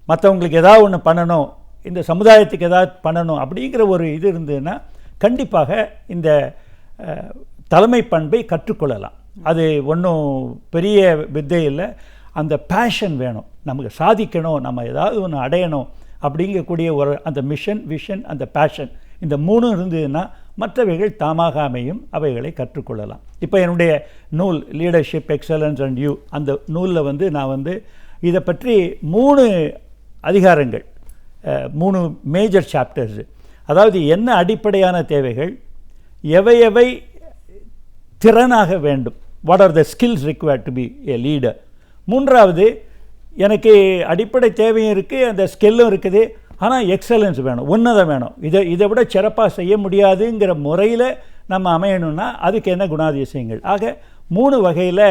மற்றவங்களுக்கு ஏதாவது ஒன்று பண்ணணும், இந்த சமுதாயத்துக்கு ஏதாவது பண்ணணும் அப்படிங்கிற ஒரு இது இருந்ததுன்னா கண்டிப்பாக இந்த தலைமை பண்பை கற்றுக்கொள்ளலாம். அது ஒன்றும் பெரிய வித்தை இல்லை. அந்த பேஷன் வேணும், நமக்கு சாதிக்கணும், நம்ம ஏதாவது ஒன்று அடையணும் அப்படிங்கக்கூடிய ஒரு அந்த மிஷன் விஷன் அந்த பேஷன், இந்த 3 இருந்ததுன்னா மற்றவைகள் தாமாக அமையும், அவைகளை கற்றுக்கொள்ளலாம். இப்போ என்னுடைய நூல் லீடர்ஷிப் எக்ஸலன்ஸ் அண்ட் யூ, அந்த நூலில் நான் இதை பற்றி 3 அதிகாரங்கள், 3 மேஜர் சாப்டர்ஸ். அதாவது என்ன அடிப்படையான தேவைகள், எவை திறனாக வேண்டும், what are the skills required to be a leader. 3வது, எனக்கு அடிப்படை தேவையும் இருக்குது, அந்த ஸ்கில்லும் இருக்குது, ஆனால் எக்ஸலன்ஸ் வேணும், உன்னதம் வேணும், இதை விட சிறப்பாக செய்ய முடியாதுங்கிற முறையில் நம்ம அமையணும்னா அதுக்கு என்ன குணாதிசயங்கள். ஆக 3 வகையில்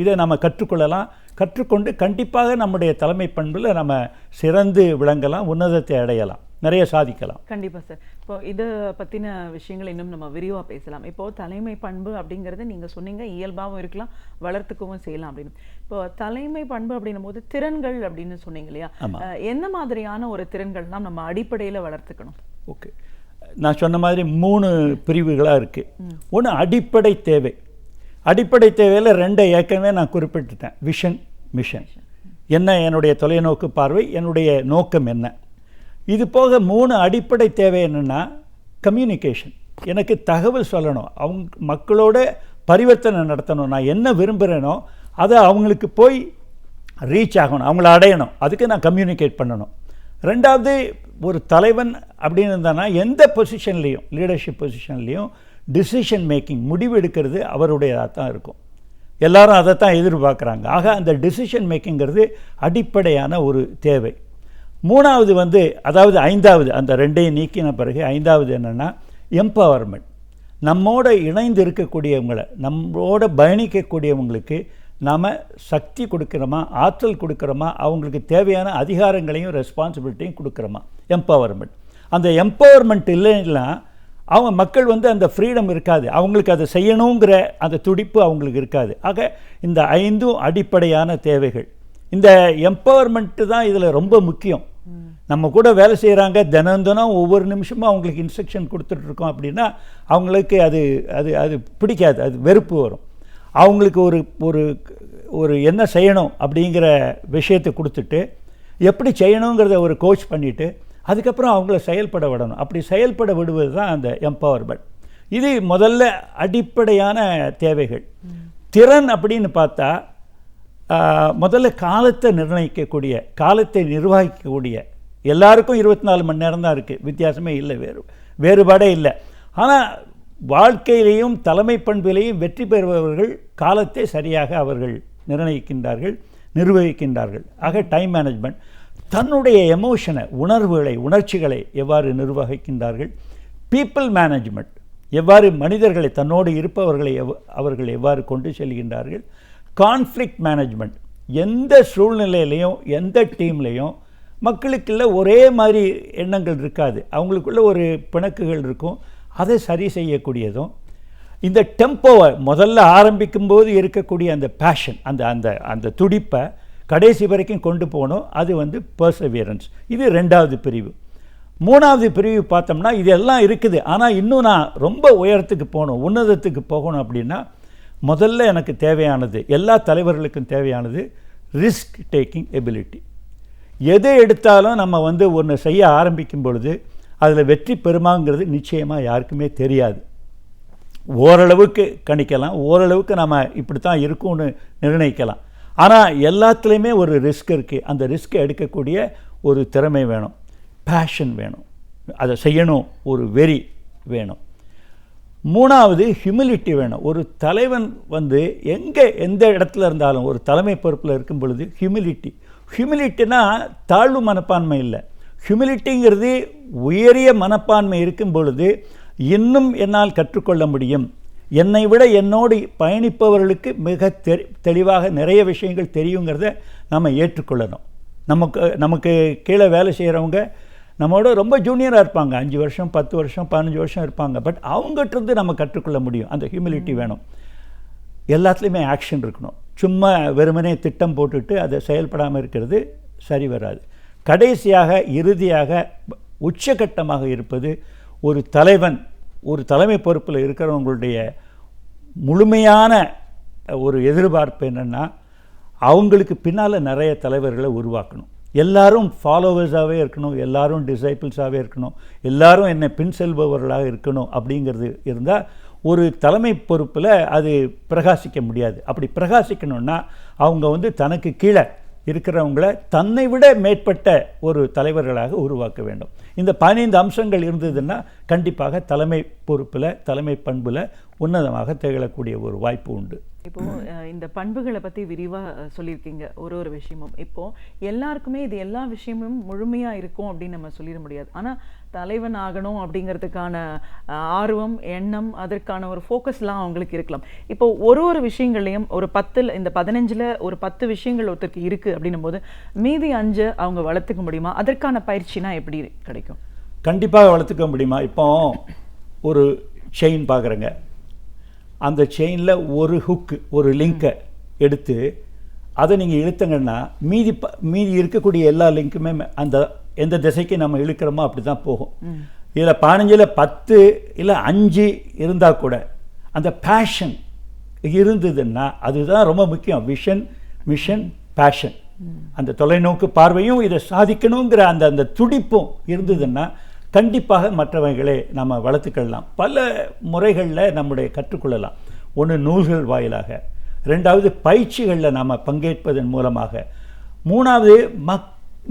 இதை நம்ம கற்றுக்கொள்ளலாம். கற்றுக்கொண்டு கண்டிப்பாக நம்முடைய தலைமை பண்பில் நம்ம சிறந்து விளங்கலாம், உன்னதத்தை அடையலாம், நிறைய சாதிக்கலாம். கண்டிப்பாக சார். இப்போ இதை பற்றின விஷயங்கள் இன்னும் நம்ம விரிவாக பேசலாம். இப்போது தலைமை பண்பு அப்படிங்கிறது நீங்கள் சொன்னீங்க இயல்பாகவும் இருக்கலாம், வளர்த்துக்கவும் செய்யலாம் அப்படின்னு. இப்போ தலைமை பண்பு அப்படின்னும் போது திறன்கள் அப்படின்னு சொன்னீங்க இல்லையா, என்ன மாதிரியான ஒரு திறன்கள்லாம் நம்ம அடிப்படையில் வளர்த்துக்கணும்? ஓகே, நான் சொன்ன மாதிரி 3 பிரிவுகளாக இருக்குது. ஒன்று அடிப்படை தேவை. அடிப்படை தேவையில் 2 ஏற்கனவே நான் குறிப்பிட்டுட்டேன், விஷன் மிஷன். என்ன என்னுடைய தொலைநோக்கு பார்வை, என்னுடைய நோக்கம் என்ன. இது போக 3 அடிப்படை தேவை என்னென்னா, கம்யூனிகேஷன், எனக்கு தகவல் சொல்லணும், அவங்க மக்களோட பரிவர்த்தனை நடத்தணும், நான் என்ன விரும்புகிறேனோ அதை அவங்களுக்கு போய் ரீச் ஆகணும், அவங்கள அடையணும், அதுக்கு நான் கம்யூனிகேட் பண்ணணும். 2வது, ஒரு தலைவன் அப்படின்னு இருந்தானா எந்த பொசிஷன்லேயும், லீடர்ஷிப் பொசிஷன்லேயும் டிசிஷன் மேக்கிங், முடிவு எடுக்கிறது அவருடையதாக தான் இருக்கும். எல்லாரும் அதை தான் எதிர்பார்க்குறாங்க. ஆக அந்த டிசிஷன் மேக்கிங்கிறது அடிப்படையான ஒரு தேவை. 3வது அதாவது 5வது, அந்த 2ஐயும் நீக்கின பிறகு 5வது என்னென்னா எம்பவர்மெண்ட். நம்மோட இணைந்து இருக்கக்கூடியவங்களை, நம்மளோட பயணிக்கக்கூடியவங்களுக்கு நாம் சக்தி கொடுக்குறோமா, ஆற்றல் கொடுக்குறோமா, அவங்களுக்கு தேவையான அதிகாரங்களையும் ரெஸ்பான்சிபிலிட்டியும் கொடுக்குறோமா, எம்பவர்மெண்ட். அந்த எம்பவர்மெண்ட் இல்லைன்னா அவங்க மக்கள் அந்த ஃப்ரீடம் இருக்காது, அவங்களுக்கு அதை செய்யணுங்கிற அந்த துடிப்பு அவங்களுக்கு இருக்காது. ஆக இந்த 5 அடிப்படையான தேவைகள். இந்த எம்பவர்மெண்ட்டு தான் இதில் ரொம்ப முக்கியம். நம்ம கூட வேலை செய்கிறாங்க, தினம் ஒவ்வொரு நிமிஷமும் அவங்களுக்கு இன்ஸ்ட்ரக்ஷன் கொடுத்துட்ருக்கோம் அப்படின்னா அவங்களுக்கு அது அது அது பிடிக்காது, அது வெறுப்பு வரும். அவங்களுக்கு ஒரு என்ன செய்யணும் அப்படிங்கிற விஷயத்தை கொடுத்துட்டு எப்படி செய்யணுங்கிறத ஒரு கோச் பண்ணிவிட்டு அதுக்கப்புறம் அவங்கள செயல்பட விடணும். அப்படி செயல்பட விடுவது தான் அந்த எம்பவர்மெண்ட். இது முதல்ல அடிப்படையான தேவைகள். திறன் அப்படின்னு பார்த்தா முதல்ல காலத்தை நிர்ணயிக்கக்கூடிய, காலத்தை நிர்வகிக்கக்கூடிய, எல்லாருக்கும் 24 மணி நேரம் தான் இருக்குது, வித்தியாசமே இல்லை, வேறுபாடே இல்லை. ஆனால் வாழ்க்கையிலையும் தலைமை பண்பிலையும் வெற்றி பெறுபவர்கள் காலத்தை சரியாக அவர்கள் நிர்ணயிக்கின்றார்கள், நிர்வகிக்கின்றார்கள். ஆக டைம் மேனேஜ்மெண்ட். தன்னுடைய எமோஷனை, உணர்வுகளை, உணர்ச்சிகளை எவ்வாறு நிர்வகிக்கின்றார்கள். பீப்புள் மேனேஜ்மெண்ட், எவ்வாறு மனிதர்களை, தன்னோடு இருப்பவர்களை அவர்கள் எவ்வாறு கொண்டு செல்கின்றார்கள். கான்ஃப்ளிக்ட் மேனேஜ்மெண்ட், எந்த சூழ்நிலையிலையும் எந்த டீம்லேயும் மக்களுக்குள்ள ஒரே மாதிரி எண்ணங்கள் இருக்காது, அவங்களுக்குள்ள ஒரு பிணக்குகள் இருக்கும், அதை சரி செய்யக்கூடியதும். இந்த டெம்போவை முதல்ல ஆரம்பிக்கும்போது இருக்கக்கூடிய அந்த பேஷன், அந்த அந்த அந்த துடிப்பை கடைசி வரைக்கும் கொண்டு போகணும், அது பர்சவியரன்ஸ். இது 2வது பிரிவு. 3வது பிரிவு பார்த்தோம்னா இதெல்லாம் இருக்குது, ஆனால் இன்னும் நான் ரொம்ப உயரத்துக்கு போகணும், உன்னதத்துக்கு போகணும் அப்படின்னா முதல்ல எனக்கு தேவையானது, எல்லா தலைவர்களுக்கும் தேவையானது ரிஸ்க் டேக்கிங் எபிலிட்டி. எதை எடுத்தாலும் நம்ம வந்து ஒன்று செய்ய ஆரம்பிக்கும் பொழுது அதில் வெற்றி பெறுமாங்கிறது நிச்சயமாக யாருக்குமே தெரியாது. ஓரளவுக்கு கணிக்கலாம், ஓரளவுக்கு நம்ம இப்படி தான் இருக்கும்னு நிர்ணயிக்கலாம். ஆனால் எல்லாத்துலேயுமே ஒரு ரிஸ்க் இருக்குது. அந்த ரிஸ்க்கை எடுக்கக்கூடிய ஒரு திறமை வேணும், பேஷன் வேணும், அதை செய்யணும், ஒரு வெறி வேணும். மூணாவது ஹியூமிலிட்டி வேணும். ஒரு தலைவன் வந்து எந்த இடத்துல இருந்தாலும் ஒரு தலைமை பொறுப்பில் இருக்கும் பொழுது ஹியூமிலிட்டினா தாழ்வு மனப்பான்மை இல்லை. ஹியூமிலிட்டிங்கிறது உயரிய மனப்பான்மை இருக்கும் பொழுது இன்னும் என்னால் கற்றுக்கொள்ள முடியும், என்னை விட என்னோடு பயணிப்பவர்களுக்கு மிக தெளிவாக நிறைய விஷயங்கள் தெரியுங்கிறத நம்ம ஏற்றுக்கொள்ளணும். நமக்கு கீழே வேலை செய்கிறவங்க நம்மளோட ரொம்ப ஜூனியராக இருப்பாங்க, 5 வருஷம் 10 வருஷம் 15 வருஷம் இருப்பாங்க. பட் அவங்ககிட்டருந்து நம்ம கற்றுக்கொள்ள முடியும். அந்த ஹியூமிலிட்டி வேணும். எல்லாத்துலேயுமே ஆக்ஷன் இருக்கணும். சும்மா வெறுமனே திட்டம் போட்டுட்டு அதை செயல்படாமல் இருக்கிறது சரி வராது. கடைசியாக இறுதியாக உச்சகட்டமாக இருப்பது ஒரு தலைவன், ஒரு தலைமை பொறுப்பில் இருக்கிறவங்களுடைய முழுமையான ஒரு எதிர்பார்ப்பு என்னென்னா, அவங்களுக்கு பின்னால் நிறைய தலைவர்களை உருவாக்கணும். எல்லாரும் ஃபாலோவர்ஸாகவே இருக்கணும், எல்லாரும் டிசைபிள்ஸாகவே இருக்கணும், எல்லாரும் என்னை பின் செல்பவர்களாக இருக்கணும். அப்படிங்கிறது இருந்தால் ஒரு தலைமை பொறுப்பில் அது பிரகாசிக்க முடியாது. அப்படி பிரகாசிக்கணும்னா அவங்க வந்து தனக்கு கீழே இருக்கிறவங்கள தன்னை விட மேற்பட்ட ஒரு தலைவர்களாக உருவாக்க வேண்டும். இந்த 15 அம்சங்கள் இருந்ததுன்னா கண்டிப்பாக தலைமை பொறுப்பில், தலைமை பண்பில் உன்னதமாக திகழக்கூடிய ஒரு வாய்ப்பு உண்டு. இப்போ இந்த பண்புகளை பற்றி விரிவாக சொல்லியிருக்கீங்க ஒரு விஷயமும். இப்போ எல்லாருக்குமே இது எல்லா விஷயமும் முழுமையாக இருக்கும் அப்படின்னு நம்ம சொல்லிட முடியாது. ஆனால் தலைவன் ஆகணும் அப்படிங்கிறதுக்கான ஆர்வம், எண்ணம், அதற்கான ஒரு ஃபோக்கஸ்லாம் அவங்களுக்கு இருக்கலாம். இப்போ ஒரு விஷயங்களையும் ஒரு 10 இந்த 15ல் ஒரு 10 விஷயங்கள் ஒருத்தருக்கு இருக்குது அப்படின்னும் போது மீதி 5 அவங்க வளர்த்துக்க முடியுமா? அதற்கான பயிற்சினா எப்படி கிடைக்கும்? கண்டிப்பாக வளர்த்துக்க முடியுமா? இப்போ ஒரு செயின் பார்க்குறேங்க, அந்த செயினில் ஒரு ஹுக்கு, ஒரு லிங்கை எடுத்து அதை நீங்கள் இழுத்தங்கன்னா மீதி இருக்கக்கூடிய எல்லா லிங்க்குமே அந்த எந்த திசைக்கு நம்ம இழுக்கிறோமோ அப்படி தான் போகும். இதில் 15ல் 10 இல்லை 5 இருந்தால் கூட அந்த பேஷன் இருந்ததுன்னா அதுதான் ரொம்ப முக்கியம். விஷன், மிஷன், பேஷன், அந்த தொலைநோக்கு பார்வையும் இதை சாதிக்கணுங்கிற அந்த துடிப்பும் இருந்ததுன்னா கண்டிப்பாக மற்றவர்களை நம்ம வளர்த்துக்கலாம். பல முறைகளில் நம்முடைய கற்றுக்கொள்ளலாம். ஒன்று நூல்கள் வாயிலாக, 2வது பயிற்சிகளில் நாம் பங்கேற்பதன் மூலமாக, 3வது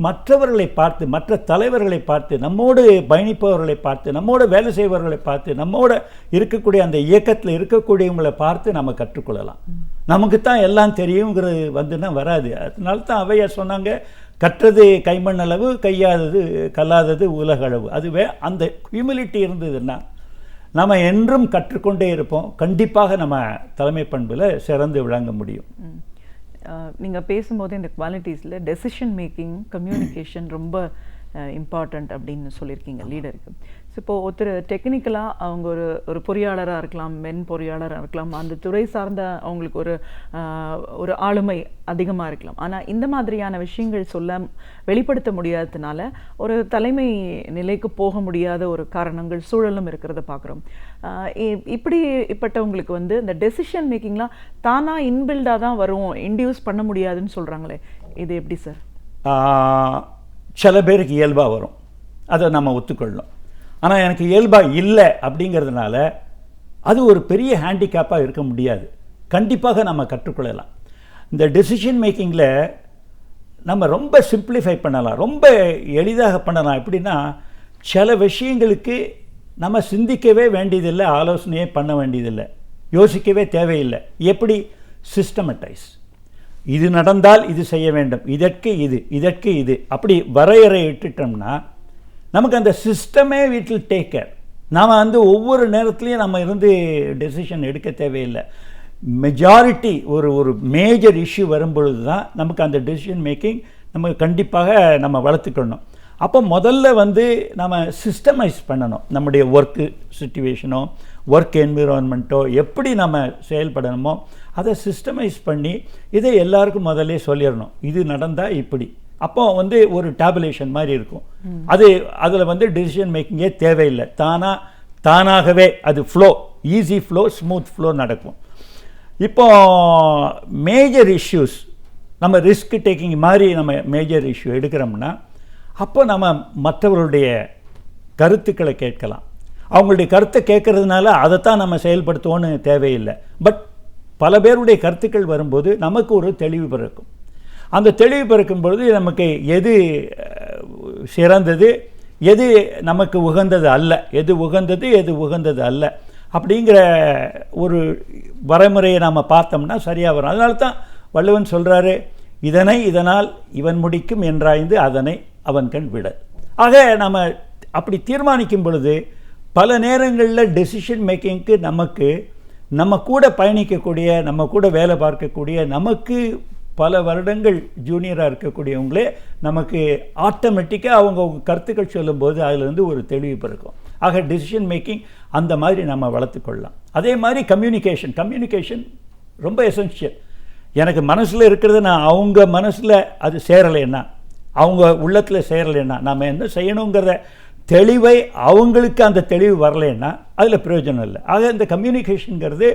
மற்றவர்களை பார்த்து, மற்ற தலைவர்களை பார்த்து, நம்மோடு பயணிப்பவர்களை பார்த்து, நம்மோடு வேலை செய்பவர்களை பார்த்து, நம்மோடு இருக்கக்கூடிய அந்த இயக்கத்தில் இருக்கக்கூடியவங்களை பார்த்து நம்ம கற்றுக்கொள்ளலாம். நமக்கு தான் எல்லாம் தெரியுங்கிறது வந்துன்னா வராது. அதனால தான் ஔவையார் சொன்னாங்க, கற்றது கைமண் அளவு, கையாதது கல்லாதது உலகளவு. அதுவே அந்த ஹியூமிலிட்டி இருந்ததுன்னா நம்ம என்றும் கற்றுக்கொண்டே இருப்போம். கண்டிப்பாக நம்ம தலைமை பண்பில் சிறந்து விளங்க முடியும். நீங்கள் பேசும்போது இந்த குவாலிட்டிஸில் டெசிஷன் மேக்கிங், கம்யூனிகேஷன் ரொம்ப இம்பார்ட்டண்ட் அப்படின்னு சொல்லியிருக்கீங்க லீடருக்கு. ஸோ இப்போது ஒருத்தர் டெக்னிக்கலாக அவங்க ஒரு பொறியாளராக இருக்கலாம், பொறியாளராக இருக்கலாம், அந்த துறை சார்ந்த அவங்களுக்கு ஒரு ஆளுமை அதிகமாக இருக்கலாம். ஆனால் இந்த மாதிரியான விஷயங்கள் வெளிப்படுத்த முடியாததுனால ஒரு தலைமை நிலைக்கு போக முடியாத ஒரு காரணங்கள், சூழலும் இருக்கிறத பார்க்குறோம். இப்படிப்பட்டவங்களுக்கு வந்து இந்த டெசிஷன் மேக்கிங்லாம் தானாக இன்பில்டாக தான் வரும், இன்டியூஸ் பண்ண முடியாதுன்னு சொல்கிறாங்களே, இது எப்படி சார்? சில பேருக்கு இயல்பாக வரும், அதை நம்ம ஒத்துக்கொள்ளணும். ஆனால் எனக்கு இயல்பாக இல்லை அப்படிங்கிறதுனால அது ஒரு பெரிய ஹேண்டிகேப்பாக இருக்க முடியாது. கண்டிப்பாக நம்ம கற்றுக்கொள்ளலாம். இந்த டெசிஷன் மேக்கிங்கில் நம்ம ரொம்ப சிம்பிளிஃபை பண்ணலாம், ரொம்ப எளிதாக பண்ணலாம். எப்படின்னா, சில விஷயங்களுக்கு நம்ம சிந்திக்கவே வேண்டியதில்லை, ஆலோசனையே பண்ண வேண்டியதில்லை, யோசிக்கவே தேவையில்லை. எப்படி? சிஸ்டமேட்டைஸ். இது நடந்தால் இது செய்ய வேண்டும், இதற்கு இது அப்படி வரையறை இட்டுட்டோம்னா நமக்கு அந்த சிஸ்டமே வீட்டில் டேக் கேர். நாம் வந்து ஒவ்வொரு நேரத்துலையும் நம்ம இருந்து டெசிஷன் எடுக்க தேவையில்லை. மெஜாரிட்டி ஒரு மேஜர் இஷ்யூ வரும்பொழுது தான் நமக்கு அந்த டெசிஷன் மேக்கிங் நம்ம கண்டிப்பாக நம்ம வளர்த்துக்கணும். அப்போ முதல்ல வந்து நம்ம சிஸ்டமைஸ் பண்ணணும். நம்முடைய ஒர்க்கு சிச்சுவேஷனோ, ஒர்க் என்விரான்மெண்ட்டோ எப்படி நம்ம செயல்படணுமோ அதை சிஸ்டமைஸ் பண்ணி இதை எல்லாருக்கும் முதல்ல சொல்லிடணும், இது நடந்தால் இப்படி. அப்போ வந்து ஒரு டேபுலேஷன் மாதிரி இருக்கும். அதில் வந்து டெசிஷன் மேக்கிங்கே தேவையில்லை, தானாகவே அது flow, easy flow, smooth flow நடக்கும். இப்போ மேஜர் இஷ்யூஸ் நம்ம ரிஸ்க் டேக்கிங் மாதிரி நம்ம மேஜர் இஷ்யூ எடுக்கிறோம்னா அப்போ நம்ம மற்றவர்களுடைய கருத்துக்களை கேட்கலாம். அவங்களுடைய கருத்தை கேட்கறதுனால அதைத்தான் நம்ம செயல்படுத்துவோன்னு தேவையில்லை. பட் பல பேருடைய கருத்துக்கள் வரும்போது நமக்கு ஒரு தெளிவு பிறக்கும். அந்த தெளிவு பிறக்கும் பொழுது நமக்கு எது சிறந்தது, எது நமக்கு உகந்தது அல்ல, எது உகந்தது எது உகந்தது அல்ல அப்படிங்கிற ஒரு வரைமுறையை நாம் பார்த்தோம்னா சரியாக வரும். அதனால தான் வள்ளுவன் சொல்கிறாரு, இதனை இதனால் இவன் முடிக்கும் என்றாய்ந்து அதனை அவன் கண் விட. ஆக நம்ம அப்படி தீர்மானிக்கும் பொழுது பல நேரங்களில் டெசிஷன் மேக்கிங்க்கு நம்ம கூட பயணிக்கக்கூடிய, நம்ம கூட வேலை பார்க்கக்கூடிய, நமக்கு பல வருடங்கள் ஜூனியராக இருக்கக்கூடியவங்களே நமக்கு ஆட்டோமேட்டிக்காக அவங்க கருத்துக்கள் சொல்லும்போது அதிலிருந்து ஒரு தெளிவு பிறக்கும். ஆக டெசிஷன் மேக்கிங் அந்த மாதிரி நம்ம வளர்த்துக்கொள்ளலாம். அதே மாதிரி கம்யூனிகேஷன் ரொம்ப எசென்ஷியல். எனக்கு மனசில் இருக்கிறது நான் அவங்க மனசில் அது சேரலைன்னா, அவங்க உள்ளத்தில் சேரலைன்னா, நம்ம என்ன செய்யணுங்கிறத தெளிவை அவங்களுக்கு அந்த தெளிவு வரலைன்னா அதில் பிரயோஜனம் இல்லை. ஆக இந்த கம்யூனிகேஷனுங்கிறது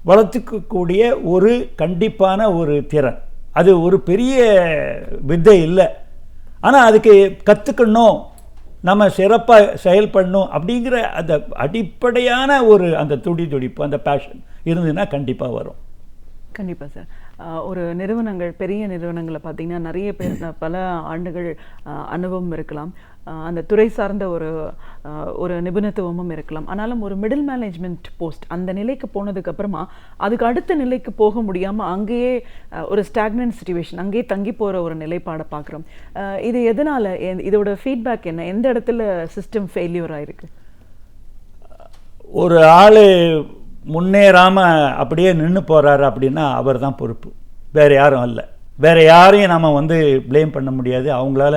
வளர்த்துக்கக்கூடிய ஒரு கண்டிப்பான ஒரு திறன். அது ஒரு பெரிய வித்தை இல்லை, ஆனால் அதுக்கு கற்றுக்கணும், நம்ம சிறப்பாக செயல்படணும் அப்படிங்கிற அந்த அடிப்படையான ஒரு அந்த துடிப்பு, அந்த பேஷன் இருந்ததுன்னா கண்டிப்பாக வரும். கண்டிப்பாக சார். ஒரு நிறுவனங்கள், பெரிய நிறுவனங்களை பார்த்தீங்கன்னா நிறைய பேர் பல ஆண்டுகள் அனுபவம் இருக்கலாம், அந்த துறை சார்ந்த ஒரு நிபுணத்துவமும் இருக்கலாம். ஆனாலும் ஒரு மிடில் மேனேஜ்மெண்ட் போஸ்ட் அந்த நிலைக்கு போனதுக்கு அப்புறமா அதுக்கு அடுத்த நிலைக்கு போக முடியாமல் அங்கேயே ஒரு ஸ்டாக்னன்ட் சிச்சுவேஷன், அங்கேயே தங்கி போகிற ஒரு நிலைப்பாடை பார்க்குறோம். இது எதனால், இதோட ஃபீட்பேக் என்ன, எந்த இடத்துல சிஸ்டம் ஃபெயில்யூர் ஆயிருக்கு? ஒரு ஆள் முன்னேறாமல் அப்படியே நின்று போகிறாரு அப்படின்னா அவர் தான் பொறுப்பு, வேறு யாரும் அல்ல. வேறு யாரையும் நம்ம ப்ளேம் பண்ண முடியாது. அவங்களால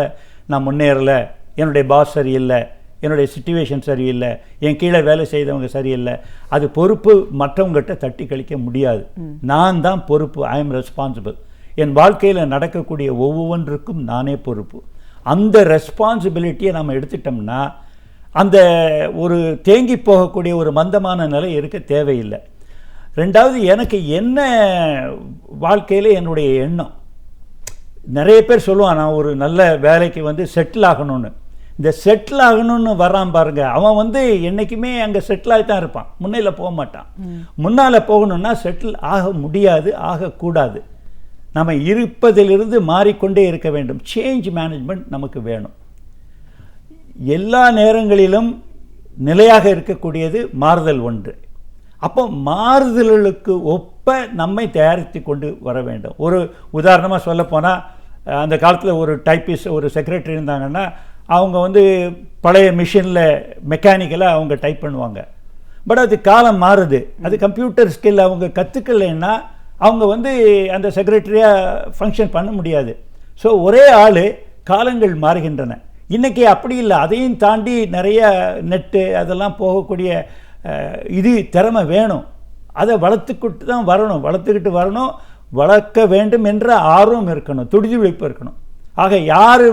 நான் முன்னேறலை, என்னுடைய பாஸ் சரியில்லை, என்னுடைய சிச்சுவேஷன் சரியில்லை, என் கீழே வேலை செய்தவங்க சரியில்லை, அது பொறுப்பு மற்றவங்ககிட்ட தட்டி கழிக்க முடியாது. நான் தான் பொறுப்பு. I am responsible. என் வாழ்க்கையில் நடக்கக்கூடிய ஒவ்வொன்றுக்கும் நானே பொறுப்பு. அந்த ரெஸ்பான்சிபிலிட்டியை நம்ம எடுத்துட்டோம்னா அந்த ஒரு தேங்கி போகக்கூடிய ஒரு மந்தமான நிலை இருக்க தேவையில்லை. ரெண்டாவது, எனக்கு என்ன வாழ்க்கையில் என்னுடைய எண்ணம், நிறைய பேர் சொல்லுவான் நான் ஒரு நல்ல வேலைக்கு செட்டில் ஆகணும்னு. இந்த செட்டில் ஆகணும்னு வரான் பாருங்க, அவன் என்றைக்குமே அங்கே செட்டில் ஆகி தான் இருப்பான், முன்னையில் போக மாட்டான். முன்னால் போகணுன்னா செட்டில் ஆக முடியாது, ஆகக்கூடாது. நம்ம இருப்பதிலிருந்து மாறிக்கொண்டே இருக்க வேண்டும். சேஞ்ச் மேனேஜ்மெண்ட் நமக்கு வேணும். எல்லா நேரங்களிலும் நிலையாக இருக்கக்கூடியது மாறுதல் ஒன்று. அப்போ மாறுதல்களுக்கு ஒப்ப நம்மை தயாரித்து கொண்டு வர வேண்டும். ஒரு உதாரணமாக சொல்லப்போனால், அந்த காலத்தில் ஒரு டைப்பிஸ்ட், ஒரு செக்ரட்டரி இருந்தாங்கன்னா அவங்க பழைய மிஷினில் மெக்கானிக்கலாக அவங்க டைப் பண்ணுவாங்க. பட் அது காலம் மாறுது, அது கம்ப்யூட்டர் ஸ்கில் அவங்க கற்றுக்கலைன்னா அவங்க அந்த செக்ரட்டரியாக ஃபங்க்ஷன் பண்ண முடியாது. ஸோ ஒரே ஆள், காலங்கள் மாறுகின்றன. இன்றைக்கி அப்படி இல்லை, அதையும் தாண்டி நிறைய நெட்டு அதெல்லாம் போகக்கூடிய இது திறமை வேணும். அதை வளர்த்துக்கிட்டு வரணும், வளர்க்க வேண்டும் என்ற ஆர்வம் இருக்கணும், துடிதுடிப்பு இருக்கணும். ஆக யார்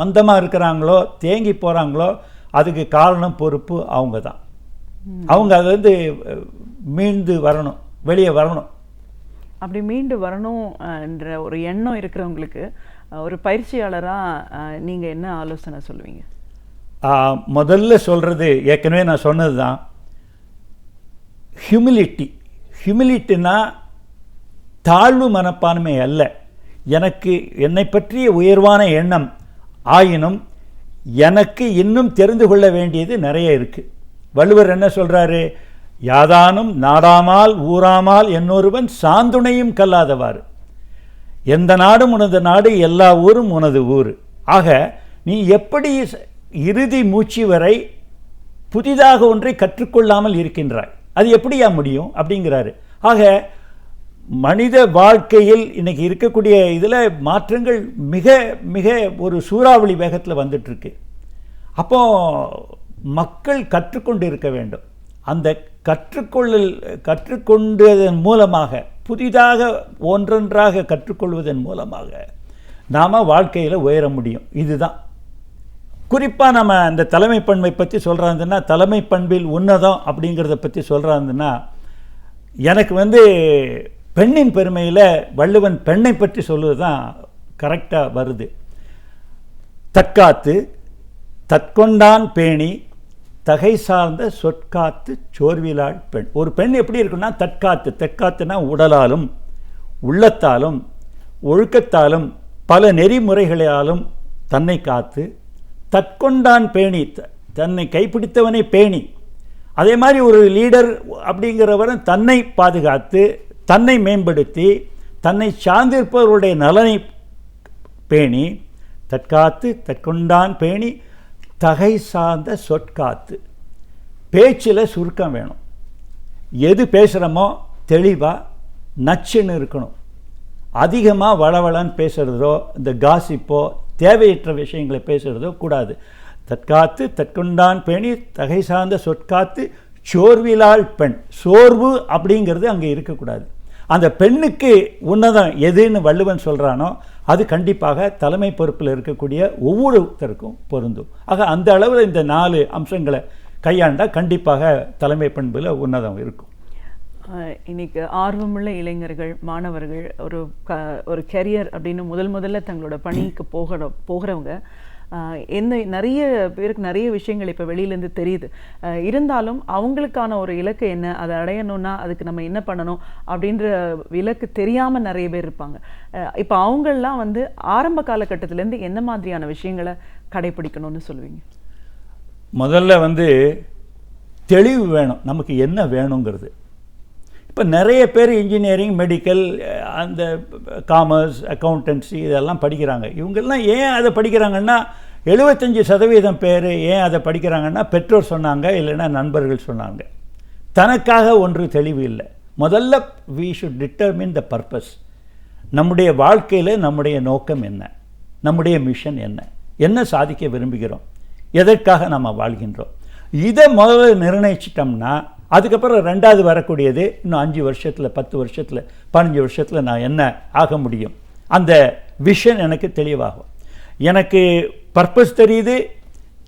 மந்தமாக இருக்கிறாங்களோ, தேங்கி போகிறாங்களோ, அதுக்கு காரணம் பொறுப்பு அவங்க தான். அவங்க அதை மீண்டு வரணும், வெளியே வரணும். அப்படி மீண்டு வரணும் என்ற ஒரு எண்ணம் இருக்கிறவங்களுக்கு ஒரு பயிற்சியாளராக நீங்கள் என்ன ஆலோசனை சொல்லுவீங்க? முதல்ல சொல்கிறது ஏற்கனவே நான் சொன்னது தான், ஹியூமிலிட்டினா தாழ்வு மனப்பான்மை அல்ல. என்னை பற்றிய உயர்வான எண்ணம் ஆயினும் எனக்கு இன்னும் தெரிந்து கொள்ள வேண்டியது நிறைய இருக்குது. வள்ளுவர் என்ன சொல்கிறாரு? யாதானும் நாடாமால் ஊராமால் என்னொருவன் சாந்துணையும் கல்லாதவாறு. எந்த நாடும் உனது நாடு, எல்லா ஊரும் உனது ஊர். ஆக நீ எப்படி இறுதி மூச்சு வரை புதிதாக ஒன்றை கற்றுக்கொள்ளாமல் இருக்கின்றாய், அது எப்படியா முடியும் அப்படிங்கிறாரு. ஆக மனித வாழ்க்கையில் இன்னைக்கு இருக்கக்கூடிய இதில் மாற்றங்கள் மிக மிக ஒரு சூறாவளி வேகத்தில் வந்துட்டுருக்கு. அப்போ மக்கள் கற்றுக்கொண்டு இருக்க வேண்டும். அந்த கற்றுக்கொண்டதன் மூலமாக, புதிதாக ஒன்றொன்றாக கற்றுக்கொள்வதன் மூலமாக நாம் வாழ்க்கையில் உயர முடியும். இதுதான் குறிப்பாக நம்ம இந்த தலைமை பண்பை பற்றி சொல்கிறாங்கன்னா, தலைமை பண்பில் உன்னதம் அப்படிங்கிறத பற்றி சொல்கிறாங்கன்னா, எனக்கு பெண்ணின் பெருமையில் வள்ளுவன் பெண்ணை பற்றி சொல்லுவது தான் கரெக்டாக வருது. தற்காத்து தற்கொண்டான் பேணி தகை சார்ந்த சொற்காத்து சோர்விலாள் பெண். ஒரு பெண் எப்படி இருக்குன்னா தற்காத்து, தற்காத்துனா உடலாலும் உள்ளத்தாலும் ஒழுக்கத்தாலும் பல நெறிமுறைகளாலும் தன்னை காத்து, தற்கொண்டான் பேணி தன்னை கைப்பிடித்தவனை பேணி. அதே மாதிரி ஒரு லீடர் அப்படிங்கிறவரும் தன்னை பாதுகாத்து தன்னை மேம்படுத்தி தன்னை சார்ந்திருப்பவருடைய நலனை பேணி, தற்காத்து தற்கொண்டான் பேணி தகை சார்ந்த சொற்காத்து. பேச்சில் சுருக்கம் வேணும். எது பேசுகிறோமோ தெளிவாக நச்சுன்னு இருக்கணும். அதிகமாக வளவளன்னு பேசுகிறதோ இந்த காசிப்போ தேவையற்ற விஷயங்களை பேசுகிறதோ கூடாது. தற்காத்து தற்கொண்டான் பேணி தகை சார்ந்த சொற்காத்து சோர்விலாள் பெண். சோர்வு அப்படிங்கிறது அங்கே இருக்கக்கூடாது. அந்த பெண்ணுக்கு உன்னதம் எதுன்னு வள்ளுவன் சொல்கிறானோ அது கண்டிப்பாக தலைமை பொறுப்பில் இருக்கக்கூடிய ஒவ்வொருத்தருக்கும் பொருந்தும். ஆக அந்த அளவில் இந்த 4 அம்சங்களை கையாண்டால் கண்டிப்பாக தலைமை பண்பில் உன்னதம் இருக்கும். இன்னைக்கு ஆர்வமுள்ள இளைஞர்கள், மாணவர்கள் ஒரு கெரியர் அப்படின்னு முதல்ல தங்களோட பணிக்கு போகிறவங்க நிறைய பேருக்கு நிறைய விஷயங்கள் இப்போ வெளியிலேருந்து தெரியுது. இருந்தாலும் அவங்களுக்கான ஒரு இலக்கு என்ன, அதை அடையணும்னா அதுக்கு நம்ம என்ன பண்ணணும் அப்படின்ற இலக்கு தெரியாமல் நிறைய பேர் இருப்பாங்க. இப்போ அவங்கெல்லாம் ஆரம்ப காலகட்டத்திலேருந்து என்ன மாதிரியான விஷயங்களை கடைபிடிக்கணும்னு சொல்லுவீங்க? முதல்ல தெளிவு வேணும், நமக்கு என்ன வேணுங்கிறது. இப்போ நிறைய பேர் இன்ஜினியரிங், மெடிக்கல், அந்த காமர்ஸ், அக்கௌண்டன்சி இதெல்லாம் படிக்கிறாங்க. இவங்கெல்லாம் ஏன் அதை படிக்கிறாங்கன்னா 75% பேர் ஏன் அதை படிக்கிறாங்கன்னா பெற்றோர் சொன்னாங்க, இல்லைன்னா நண்பர்கள் சொன்னாங்க. தனக்காக ஒன்று தெளிவு இல்லை. முதல்ல we should determine the purpose. நம்முடைய வாழ்க்கையில் நம்முடைய நோக்கம் என்ன, நம்முடைய மிஷன் என்ன, என்ன சாதிக்க விரும்புகிறோம், எதற்காக நம்ம வாழ்கின்றோம், இதை முதல்ல நிர்ணயிச்சிட்டோம்னா அதுக்கப்புறம் 2வது வரக்கூடியது இன்னும் 5 வருஷத்தில் 10 வருஷத்தில் 15 வருஷத்தில் நான் என்ன ஆக முடியும், அந்த விஷன் எனக்கு தெளிவாகும். எனக்கு பர்பஸ் தெரியுது,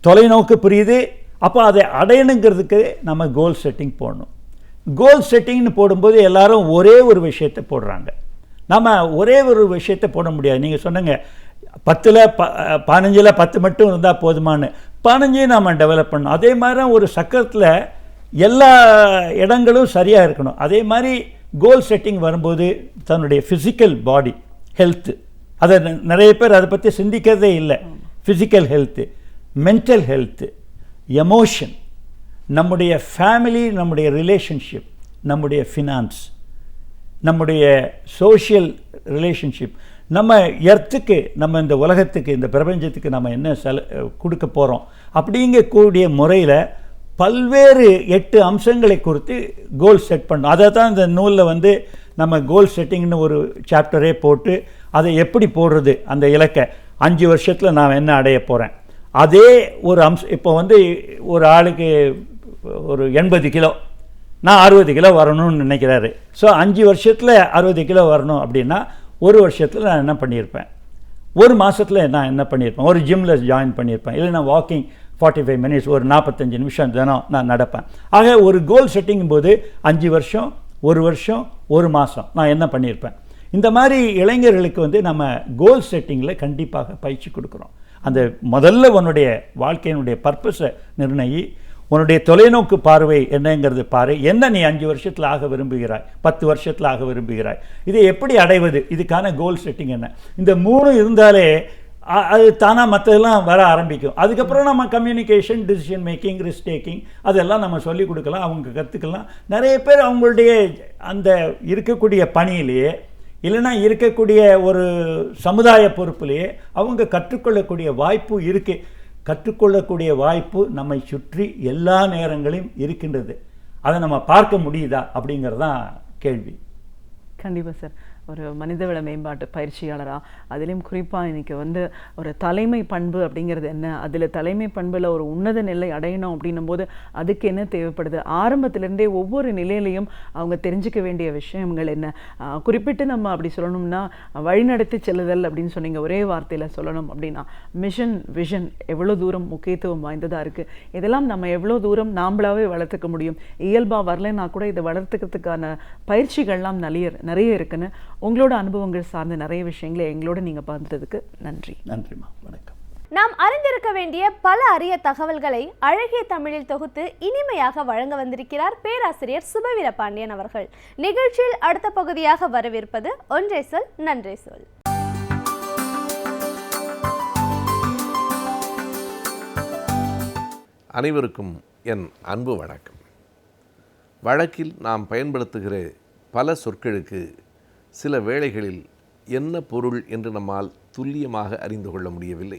தொலைநோக்கு புரியுது. அப்போ அதை அடையணுங்கிறதுக்கு நம்ம கோல் செட்டிங் போடணும். கோல் செட்டிங்னு போடும்போது எல்லாரும் ஒரே ஒரு விஷயத்தை போடுறாங்க. நம்ம ஒரே ஒரு விஷயத்தை போட முடியாது. நீங்கள் சொன்னங்க 10ல் 15ல் 10 மட்டும் இருந்தால் போதுமானு. 15 நம்ம டெவலப் பண்ணணும். அதே மாதிரி ஒரு சக்கரத்தில் எல்லா இடங்களும் சரியாக இருக்கணும். அதே மாதிரி கோல் செட்டிங் வரும்போது தன்னுடைய ஃபிசிக்கல் பாடி ஹெல்த்து, அதை நிறைய பேர் அதை பற்றி சிந்திக்கிறதே இல்லை. Physical health, mental health, emotion, நம்முடைய ஃபேமிலி, நம்முடைய ரிலேஷன்ஷிப், நம்முடைய ஃபினான்ஸ், நம்முடைய சோஷியல் ரிலேஷன்ஷிப், நம்ம எர்த்துக்கு, நம்ம இந்த உலகத்துக்கு, இந்த பிரபஞ்சத்துக்கு நம்ம என்ன கொடுக்க போகிறோம் அப்படிங்கக்கூடிய முறையில் பல்வேறு 8 அம்சங்களை குறித்து கோல் செட் பண்ணணும். அதை தான் இந்த நூலில் நம்ம கோல் செட்டிங்னு ஒரு சாப்டரே போட்டு அதை எப்படி போடுறது, அந்த இலக்கை 5 வருஷத்தில் நான் என்ன அடைய போகிறேன், அதே ஒரு அம்சம். இப்போ ஒரு ஆளுக்கு ஒரு 80 கிலோ, நான் 60 கிலோ வரணும்னு நினைக்கிறாரு. ஸோ 5 வருஷத்தில் 60 கிலோ வரணும் அப்படின்னா 1 வருஷத்தில் நான் என்ன பண்ணியிருப்பேன், 1 மாதத்தில் நான் என்ன பண்ணியிருப்பேன், ஒரு ஜிம்மில் ஜாயின் பண்ணியிருப்பேன், இல்லை நான் வாக்கிங் 45 மினிட்ஸ், ஒரு 45 நிமிஷம் தினம் நான் நடப்பேன். ஆக ஒரு கோல் செட்டிங்கும் போது 5 வருஷம், 1 வருஷம், 1 மாதம் நான் என்ன பண்ணியிருப்பேன். இந்த மாதிரி இளைஞர்களுக்கு நம்ம கோல் செட்டிங்கில் கண்டிப்பாக பயிற்சி கொடுக்குறோம். அந்த முதல்ல உன்னுடைய வாழ்க்கையினுடைய பர்பஸை நிர்ணயி, உன்னுடைய தொலைநோக்கு பார்வை என்னங்கிறது பாரு. என்ன நீ 5 வருஷத்தில் ஆக விரும்புகிறாய், 10 வருஷத்தில் ஆக விரும்புகிறாய், இதை எப்படி அடைவது, இதுக்கான கோல் செட்டிங் என்ன. இந்த 3 இருந்தாலே அது தானாக மற்றதெல்லாம் வர ஆரம்பிக்கும். அதுக்கப்புறம் நம்ம communication, decision making, risk taking அதெல்லாம் நம்ம சொல்லிக் கொடுக்கலாம், அவங்க கற்றுக்கலாம். நிறைய பேர் அவங்களுடைய அந்த இருக்கக்கூடிய பணியிலேயே, இல்லைன்னா இருக்கக்கூடிய ஒரு சமுதாய பொறுப்பிலேயே அவங்க கற்றுக்கொள்ளக்கூடிய வாய்ப்பு இருக்குது. கற்றுக்கொள்ளக்கூடிய வாய்ப்பு நம்மை சுற்றி எல்லா நேரங்களையும் இருக்கின்றது. அதை நம்ம பார்க்க முடியுதா அப்படிங்கிறது தான் கேள்வி. கண்டிப்பாக சார். ஒரு மனிதவள மேம்பாட்டு பயிற்சியாளராக, அதிலையும் குறிப்பாக இன்றைக்கி வந்து ஒரு தலைமை பண்பு அப்படிங்கிறது என்ன, அதில் தலைமை பண்பில் ஒரு உன்னத நிலை அடையணும் அப்படின்னும் போது அதுக்கு என்ன தேவைப்படுது, ஆரம்பத்திலேருந்தே ஒவ்வொரு நிலையிலையும் அவங்க தெரிஞ்சுக்க வேண்டிய விஷயங்கள் என்ன, குறிப்பிட்டு நம்ம அப்படி சொல்லணும்னா வழிநடத்தி செல்லுதல் அப்படின்னு சொன்னீங்க, ஒரே வார்த்தையில் சொல்லணும் அப்படின்னா மிஷன் விஷன் எவ்வளோ தூரம் முக்கியத்துவம் வாய்ந்ததாக இருக்குது. இதெல்லாம் நம்ம எவ்வளோ தூரம் நாம்பளாவே வளர்த்துக்க முடியும், இயல்பாக வரலைன்னா கூட இதை வளர்த்துக்கிறதுக்கான பயிற்சிகள்லாம் நிறைய இருக்குன்னு உங்களோட அனுபவங்கள் சார்ந்த நிறைய விஷயங்களை எங்களோட நீங்கள் பகிர்ந்ததுக்கு நன்றி. நன்றிம்மா, வணக்கம். நாம் அறிந்திருக்க வேண்டிய பல அரிய தகவல்களை அழகிய தமிழில் தொகுத்து இனிமையாக வழங்க வந்திருக்கிறார் பேராசிரியர் சுபவீர பாண்டியன் அவர்கள். நிகழ்ச்சியில் அடுத்த பகுதியாக வரவிருப்பது ஒன்றை சொல் நன்றே சொல். அனைவருக்கும் என் அன்பு வணக்கம். வழக்கில் நாம் பயன்படுத்துகிற பல சொற்களுக்கு சில வேளைகளில் என்ன பொருள் என்று நம்மால் துல்லியமாக அறிந்து கொள்ள முடியவில்லை.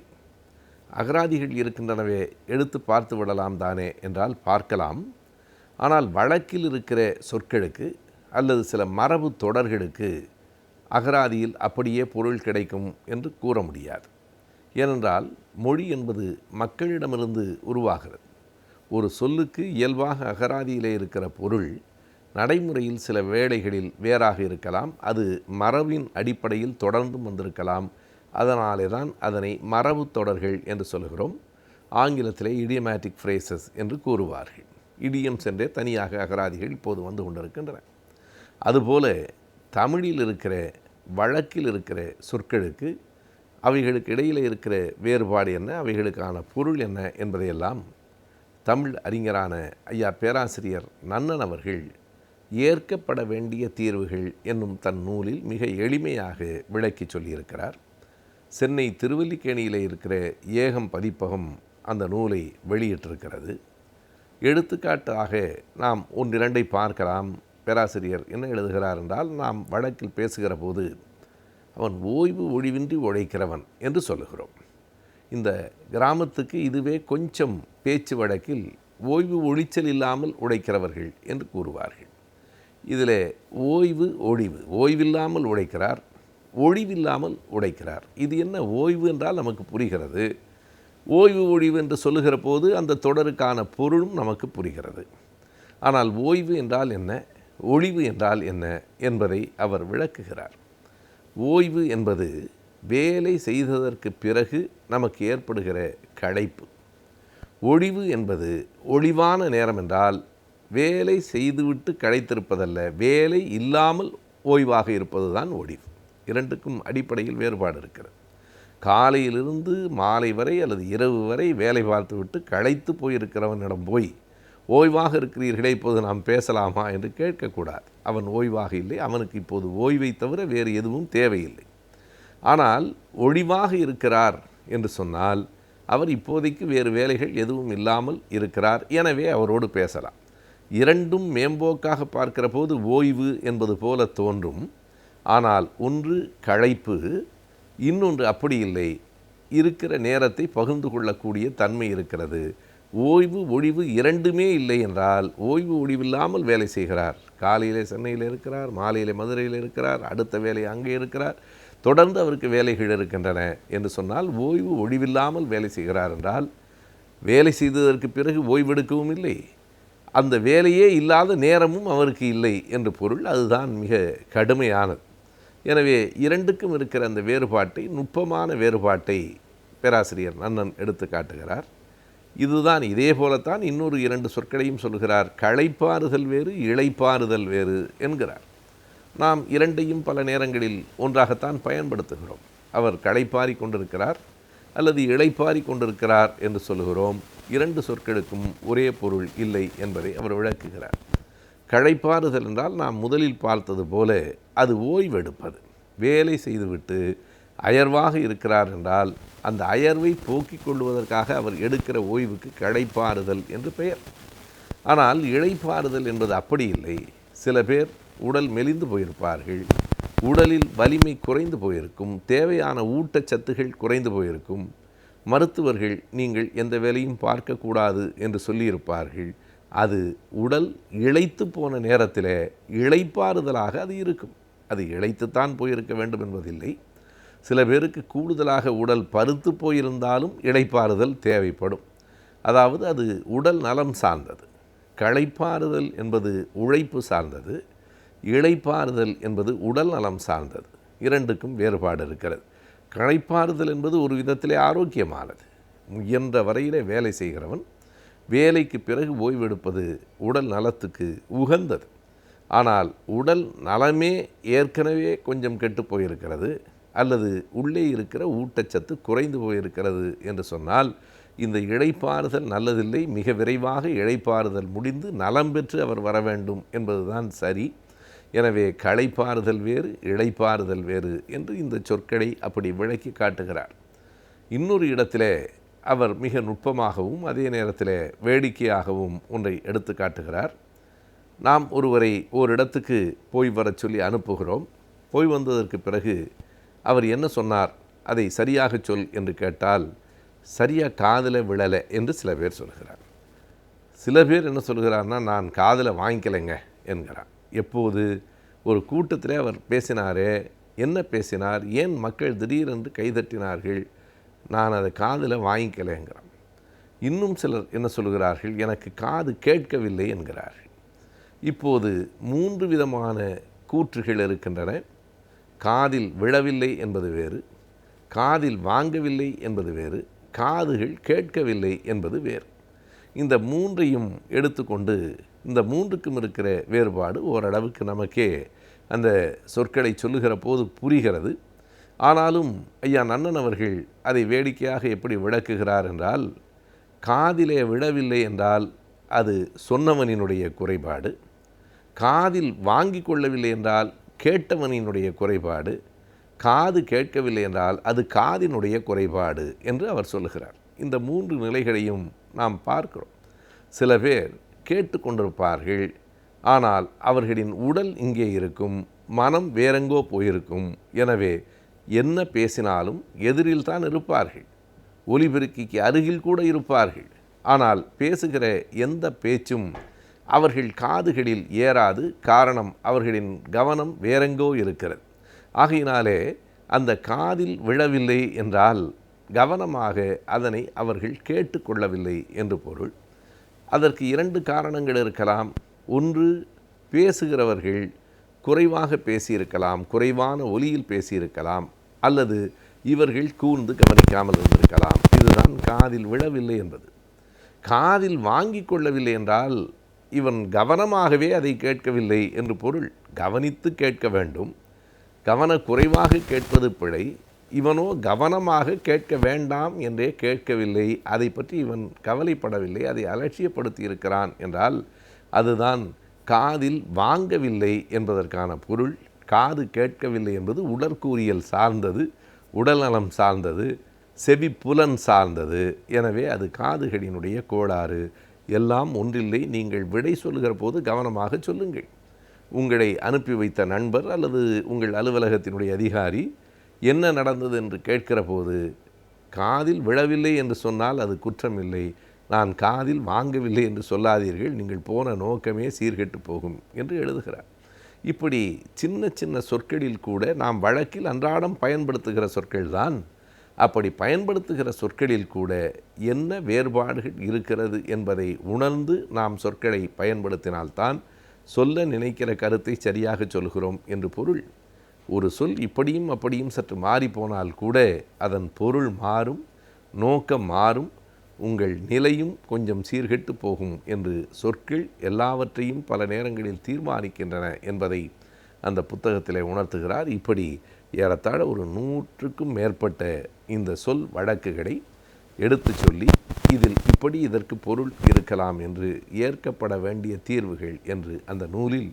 அகராதிகள் இருக்கின்றனவே, எடுத்து பார்த்து விடலாம் தானே என்றால் பார்க்கலாம். ஆனால் வழக்கில் இருக்கிற சொற்களுக்கு அல்லது சில மரபு தொடர்களுக்கு அகராதியில் அப்படியே பொருள் கிடைக்கும் என்று கூற முடியாது. ஏனென்றால் மொழி என்பது மக்களிடமிருந்து உருவாகிறது. ஒரு சொல்லுக்கு இயல்பாக அகராதியிலே இருக்கிற பொருள் நடைமுறையில் சில வேளைகளில் வேறாக இருக்கலாம். அது மரபின் அடிப்படையில் தொடர்ந்தும் வந்திருக்கலாம். அதனாலே தான் அதனை மரபு தொடர்கள் என்று சொல்கிறோம். ஆங்கிலத்திலே இடியமேட்டிக் ஃப்ரேசஸ் என்று கூறுவார்கள். இடியம்ஸ் என்றே தனியாக அகராதிகள் இப்போது வந்து கொண்டிருக்கின்றன. அதுபோல தமிழில் இருக்கிற வழக்கில் இருக்கிற சொற்களுக்கு அவைகளுக்கு இடையில் இருக்கிற வேறுபாடு என்ன, அவைகளுக்கான பொருள் என்ன என்பதையெல்லாம் தமிழ் அறிஞரான ஐயா பேராசிரியர் நன்னன் அவர்கள் ஏற்கப்பட வேண்டிய தீர்வுகள் என்னும் தன் நூலில் மிக எளிமையாக விளக்கி சொல்லியிருக்கிறார். சென்னை திருவல்லிக்கேணியில் இருக்கிற ஏகம் பதிப்பகம் அந்த நூலை வெளியிட்டிருக்கிறது. எடுத்துக்காட்டாக நாம் ஒன்றிரண்டை பார்க்கலாம். பேராசிரியர் என்ன எழுதுகிறார் என்றால், நாம் வழக்கில் பேசுகிற போது அவன் ஓய்வு ஒழிவின்றி உழைக்கிறவன் என்று சொல்லுகிறோம். இந்த கிராமத்துக்கு இதுவே கொஞ்சம் பேச்சு வழக்கில் ஓய்வு ஒழிச்சல் இல்லாமல் உழைக்கிறவர்கள் என்று கூறுவார்கள். இதில் ஓய்வு ஒழிவு, ஓய்வில்லாமல் உழைக்கிறார், ஒழிவில்லாமல் உழைக்கிறார். இது என்ன ஓய்வு என்றால் நமக்கு புரிகிறது. ஓய்வு ஒழிவு என்று சொல்லுகிற போது அந்த தொடருக்கான பொருளும் நமக்கு புரிகிறது. ஆனால் ஓய்வு என்றால் என்ன, ஒழிவு என்றால் என்ன என்பதை அவர் விளக்குகிறார். ஓய்வு என்பது வேலை செய்ததற்கு பிறகு நமக்கு ஏற்படுகிற களைப்பு. ஒழிவு என்பது ஒழிவான நேரம் என்றால் வேலை செய்துவிட்டு களைத்திருப்பதல்ல, வேலை இல்லாமல் ஓய்வாக இருப்பது தான் ஒழிவு. இரண்டுக்கும் அடிப்படையில் வேறுபாடு இருக்கிறது. காலையிலிருந்து மாலை வரை அல்லது இரவு வரை வேலை பார்த்துவிட்டு களைத்து போயிருக்கிறவனிடம் போய் ஓய்வாக இருக்கிறீர்களே, இப்போது நாம் பேசலாமா என்று கேட்கக்கூடாது. அவன் ஓய்வாக இல்லை, அவனுக்கு இப்போது ஓய்வை தவிர வேறு எதுவும் தேவையில்லை. ஆனால் ஒழிவாக இருக்கிறார் என்று சொன்னால் அவர் இப்போதைக்கு வேறு வேலைகள் எதுவும் இல்லாமல் இருக்கிறார், எனவே அவரோடு பேசலாம். இரண்டும் மேம்போக்காக பார்க்கிற போது ஓய்வு என்பது போல தோன்றும். ஆனால் ஒன்று களைப்பு, இன்னொன்று அப்படி இல்லை. இருக்கிற நேரத்தை பகிர்ந்து கொள்ளக்கூடிய தன்மை இருக்கிறது. ஓய்வு ஒழிவு இரண்டுமே இல்லை என்றால் ஓய்வு ஒழிவில்லாமல் வேலை செய்கிறார். காலையிலே சென்னையில் இருக்கிறார், மாலையிலே மதுரையில் இருக்கிறார், அடுத்த வேலை அங்கே இருக்கிறார், தொடர்ந்து அவருக்கு வேலைகள் இருக்கின்றன என்று சொன்னால் ஓய்வு ஒழிவில்லாமல் வேலை செய்கிறார் என்றால் வேலை செய்ததற்கு பிறகு ஓய்வெடுக்கவும் இல்லை, அந்த வேலையே இல்லாத நேரமும் அவருக்கு இல்லை என்று பொருள். அதுதான் மிக கடுமையானது. எனவே இரண்டுக்கும் இருக்கிற அந்த வேறுபாட்டை, நுட்பமான வேறுபாட்டை பேராசிரியர் நன்னன் எடுத்து காட்டுகிறார். இதுதான் இதே போலத்தான் இன்னொரு இரண்டு சொற்களையும் சொல்கிறார். களைப்பாறுதல் வேறு, இளைப்பாறுதல் வேறு என்கிறார். நாம் இரண்டையும் பல நேரங்களில் ஒன்றாகத்தான் பயன்படுத்துகிறோம். அவர் களைப்பாரி கொண்டிருக்கிறார் அல்லது இளைப்பாரி கொண்டிருக்கிறார் என்று சொல்லுகிறோம். இரண்டு சொற்களுக்கும் ஒரே பொருள் இல்லை என்பதை அவர் விளக்குகிறார். களைப்பாறுதல் என்றால் நாம் முதலில் பார்த்தது போல அது ஓய்வெடுப்பது. வேலை செய்துவிட்டு அயர்வாக இருக்கிறார் என்றால் அந்த அயர்வை போக்கிக் கொள்வதற்காக அவர் எடுக்கிற ஓய்வுக்கு களைப்பாறுதல் என்று பெயர். ஆனால் இளைப்பாறுதல் என்பது அப்படி இல்லை. சில பேர் உடல் மெலிந்து போயிருப்பார்கள், உடலில் வலிமை குறைந்து போயிருக்கும், தேவையான ஊட்டச்சத்துகள் குறைந்து போயிருக்கும். மருத்துவர்கள் நீங்கள் எந்த வேலையும் பார்க்கக்கூடாது என்று சொல்லியிருப்பார்கள். அது உடல் இளைத்து போன நேரத்தில் இளைப்பாறுதலாக அது இருக்கும். அது இளைத்துத்தான் போயிருக்க வேண்டும் என்பதில்லை. சில பேருக்கு கூடுதலாக உடல் பருத்து போயிருந்தாலும் இளைப்பாறுதல் தேவைப்படும். அதாவது அது உடல் நலம் சார்ந்தது. களைப்பாறுதல் என்பது உழைப்பு சார்ந்தது, இளைப்பாறுதல் என்பது உடல் நலம் சார்ந்தது. இரண்டுக்கும் வேறுபாடு இருக்கிறது. களைப்பாறுதல் என்பது ஒரு விதத்திலே ஆரோக்கியமானது. முயன்ற வரையிலே வேலை செய்கிறவன் வேலைக்கு பிறகு ஓய்வெடுப்பது உடல் நலத்துக்கு உகந்தது. ஆனால் உடல் நலமே ஏற்கனவே கொஞ்சம் கெட்டு போயிருக்கிறது அல்லது உள்ளே இருக்கிற ஊட்டச்சத்து குறைந்து போயிருக்கிறது என்று சொன்னால் இந்த இளைப்பாறுதல் நல்லதில்லை. மிக விரைவாக இளைப்பாறுதல் முடிந்து நலம் பெற்று அவர் வர வேண்டும் என்பதுதான் சரி. எனவே களைப்பாறுதல் வேறு, இளைப்பாறுதல் வேறு என்று இந்த சொற்களை அப்படி விளக்கி காட்டுகிறார். இன்னொரு இடத்திலே அவர் மிக நுட்பமாகவும் அதே நேரத்தில் வேடிக்கையாகவும் ஒன்றை எடுத்து காட்டுகிறார். நாம் ஒருவரை ஓரிடத்துக்கு போய் வரச் சொல்லி அனுப்புகிறோம். போய் வந்ததற்கு பிறகு அவர் என்ன சொன்னார், அதை சரியாக சொல் என்று கேட்டால் சரியாக காதில் விழலை என்று சில பேர் சொல்கிறார். சில பேர் என்ன சொல்கிறார்னா, நான் காதில் வாங்கிக்கலைங்க என்கிறார். எப்போது ஒரு கூட்டத்திலே அவர் பேசினாரே, என்ன பேசினார், ஏன் மக்கள் திடீரென்று கைதட்டினார்கள், நான் அதை காதில் வாங்கிக்கலைங்கிறான். இன்னும் சிலர் என்ன சொல்கிறார்கள், எனக்கு காது கேட்கவில்லை என்கிறார்கள். இப்போது 3 விதமான கூற்றுகள் இருக்கின்றன. காதில் விழவில்லை என்பது வேறு, காதில் வாங்கவில்லை என்பது வேறு, காதுகள் கேட்கவில்லை என்பது வேறு. இந்த 3ஐயும் எடுத்துக்கொண்டு இந்த 3க்கும் இருக்கிற வேறுபாடு ஓரளவுக்கு நமக்கே அந்த சொற்களை சொல்லுகிற போது புரிகிறது. ஆனாலும் ஐயா நன்னன் அவர்கள் அதை வேடிக்கையாக எப்படி விளக்குகிறார் என்றால், காதிலே விழவில்லை என்றால் அது சொன்னவனினுடைய குறைபாடு, காதில் வாங்கி கொள்ளவில்லை என்றால் கேட்டவனினுடைய குறைபாடு, காது கேட்கவில்லை என்றால் அது காதினுடைய குறைபாடு என்று அவர் சொல்லுகிறார். இந்த 3 நிலைகளையும் நாம் பார்க்கிறோம். சில பேர் கேட்டுக்கொண்டிருப்பார்கள், ஆனால் அவர்களின் உடல் இங்கே இருக்கும், மனம் வேறெங்கோ போயிருக்கும். எனவே என்ன பேசினாலும் எதிரில் தான் இருப்பார்கள், ஒலிபெருக்கிக்கு அருகில் கூட இருப்பார்கள். ஆனால் பேசுகிற எந்த பேச்சும் அவர்கள் காதுகளில் ஏறாது. காரணம், அவர்களின் கவனம் வேறெங்கோ இருக்கிறது. ஆகையினாலே அந்த காதில் விழவில்லை என்றால் கவனமாக அதனை அவர்கள் கேட்டுக்கொள்ளவில்லை என்று பொருள். அதற்கு 2 காரணங்கள் இருக்கலாம். ஒன்று, பேசுகிறவர்கள் குறைவாக பேசியிருக்கலாம், குறைவான ஒலியில் பேசியிருக்கலாம், அல்லது இவர்கள் கூர்ந்து கவனிக்காமல் இருந்திருக்கலாம். இதுதான் காதில் விழவில்லை என்பது. காதில் வாங்கி கொள்ளவில்லை என்றால் இவன் கவனமாகவே அதை கேட்கவில்லை என்று பொருள். கவனித்து கேட்க வேண்டும். கவன குறைவாக கேட்பது பிழை. இவனோ கவனமாக கேட்க வேண்டாம் என்றே கேட்கவில்லை, அதை பற்றி இவன் கவலைப்படவில்லை, அதை அலட்சியப்படுத்தி இருக்கிறான் என்றால் அதுதான் காதில் வாங்கவில்லை என்பதற்கான பொருள். காது கேட்கவில்லை என்பது உடற்கூறியல் சார்ந்தது, உடல்நலம் சார்ந்தது, செவி புலன் சார்ந்தது. எனவே அது காதுகளினுடைய கோளாறு. எல்லாம் ஒன்றில்லை. நீங்கள் விடை சொல்லுகிற போது கவனமாக சொல்லுங்கள். உங்களை அனுப்பி வைத்த நண்பர் அல்லது உங்கள் அலுவலகத்தினுடைய அதிகாரி என்ன நடந்தது என்று கேட்கிற போது காதில் விழவில்லை என்று சொன்னால் அது குற்றமில்லை. நான் காதில் வாங்கவில்லை என்று சொல்லாதீர்கள், நீங்கள் போன நோக்கமே சீர்கெட்டு போகும் என்று எழுதுகிறார். இப்படி சின்ன சின்ன சொற்களில் கூட நாம் வழக்கில் அன்றாடம் பயன்படுத்துகிற சொற்கள்தான். அப்படி பயன்படுத்துகிற சொற்களில் கூட என்ன வேறுபாடுகள் இருக்கிறது என்பதை உணர்ந்து நாம் சொற்களை பயன்படுத்தினால்தான் சொல்ல நினைக்கிற கருத்தை சரியாக சொல்கிறோம் என்று பொருள். ஒரு சொல் இப்படியும் அப்படியும் சற்று மாறி போனால் கூட அதன் பொருள் மாறும், நோக்கம் மாறும், உங்கள் நிலையும் கொஞ்சம் சீர்கெட்டு போகும் என்று சொற்கள் எல்லாவற்றையும் பல நேரங்களில் தீர்மானிக்கின்றன என்பதை அந்த புத்தகத்தில் உணர்த்துகிறார். இப்படி ஏறத்தாழ ஒரு 100க்கும் மேற்பட்ட இந்த சொல் வழக்குகளை எடுத்து சொல்லி இதில் இப்படி இதற்கு பொருள் இருக்கலாம் என்று ஏற்கப்பட வேண்டிய தீர்வுகள் என்று அந்த நூலில்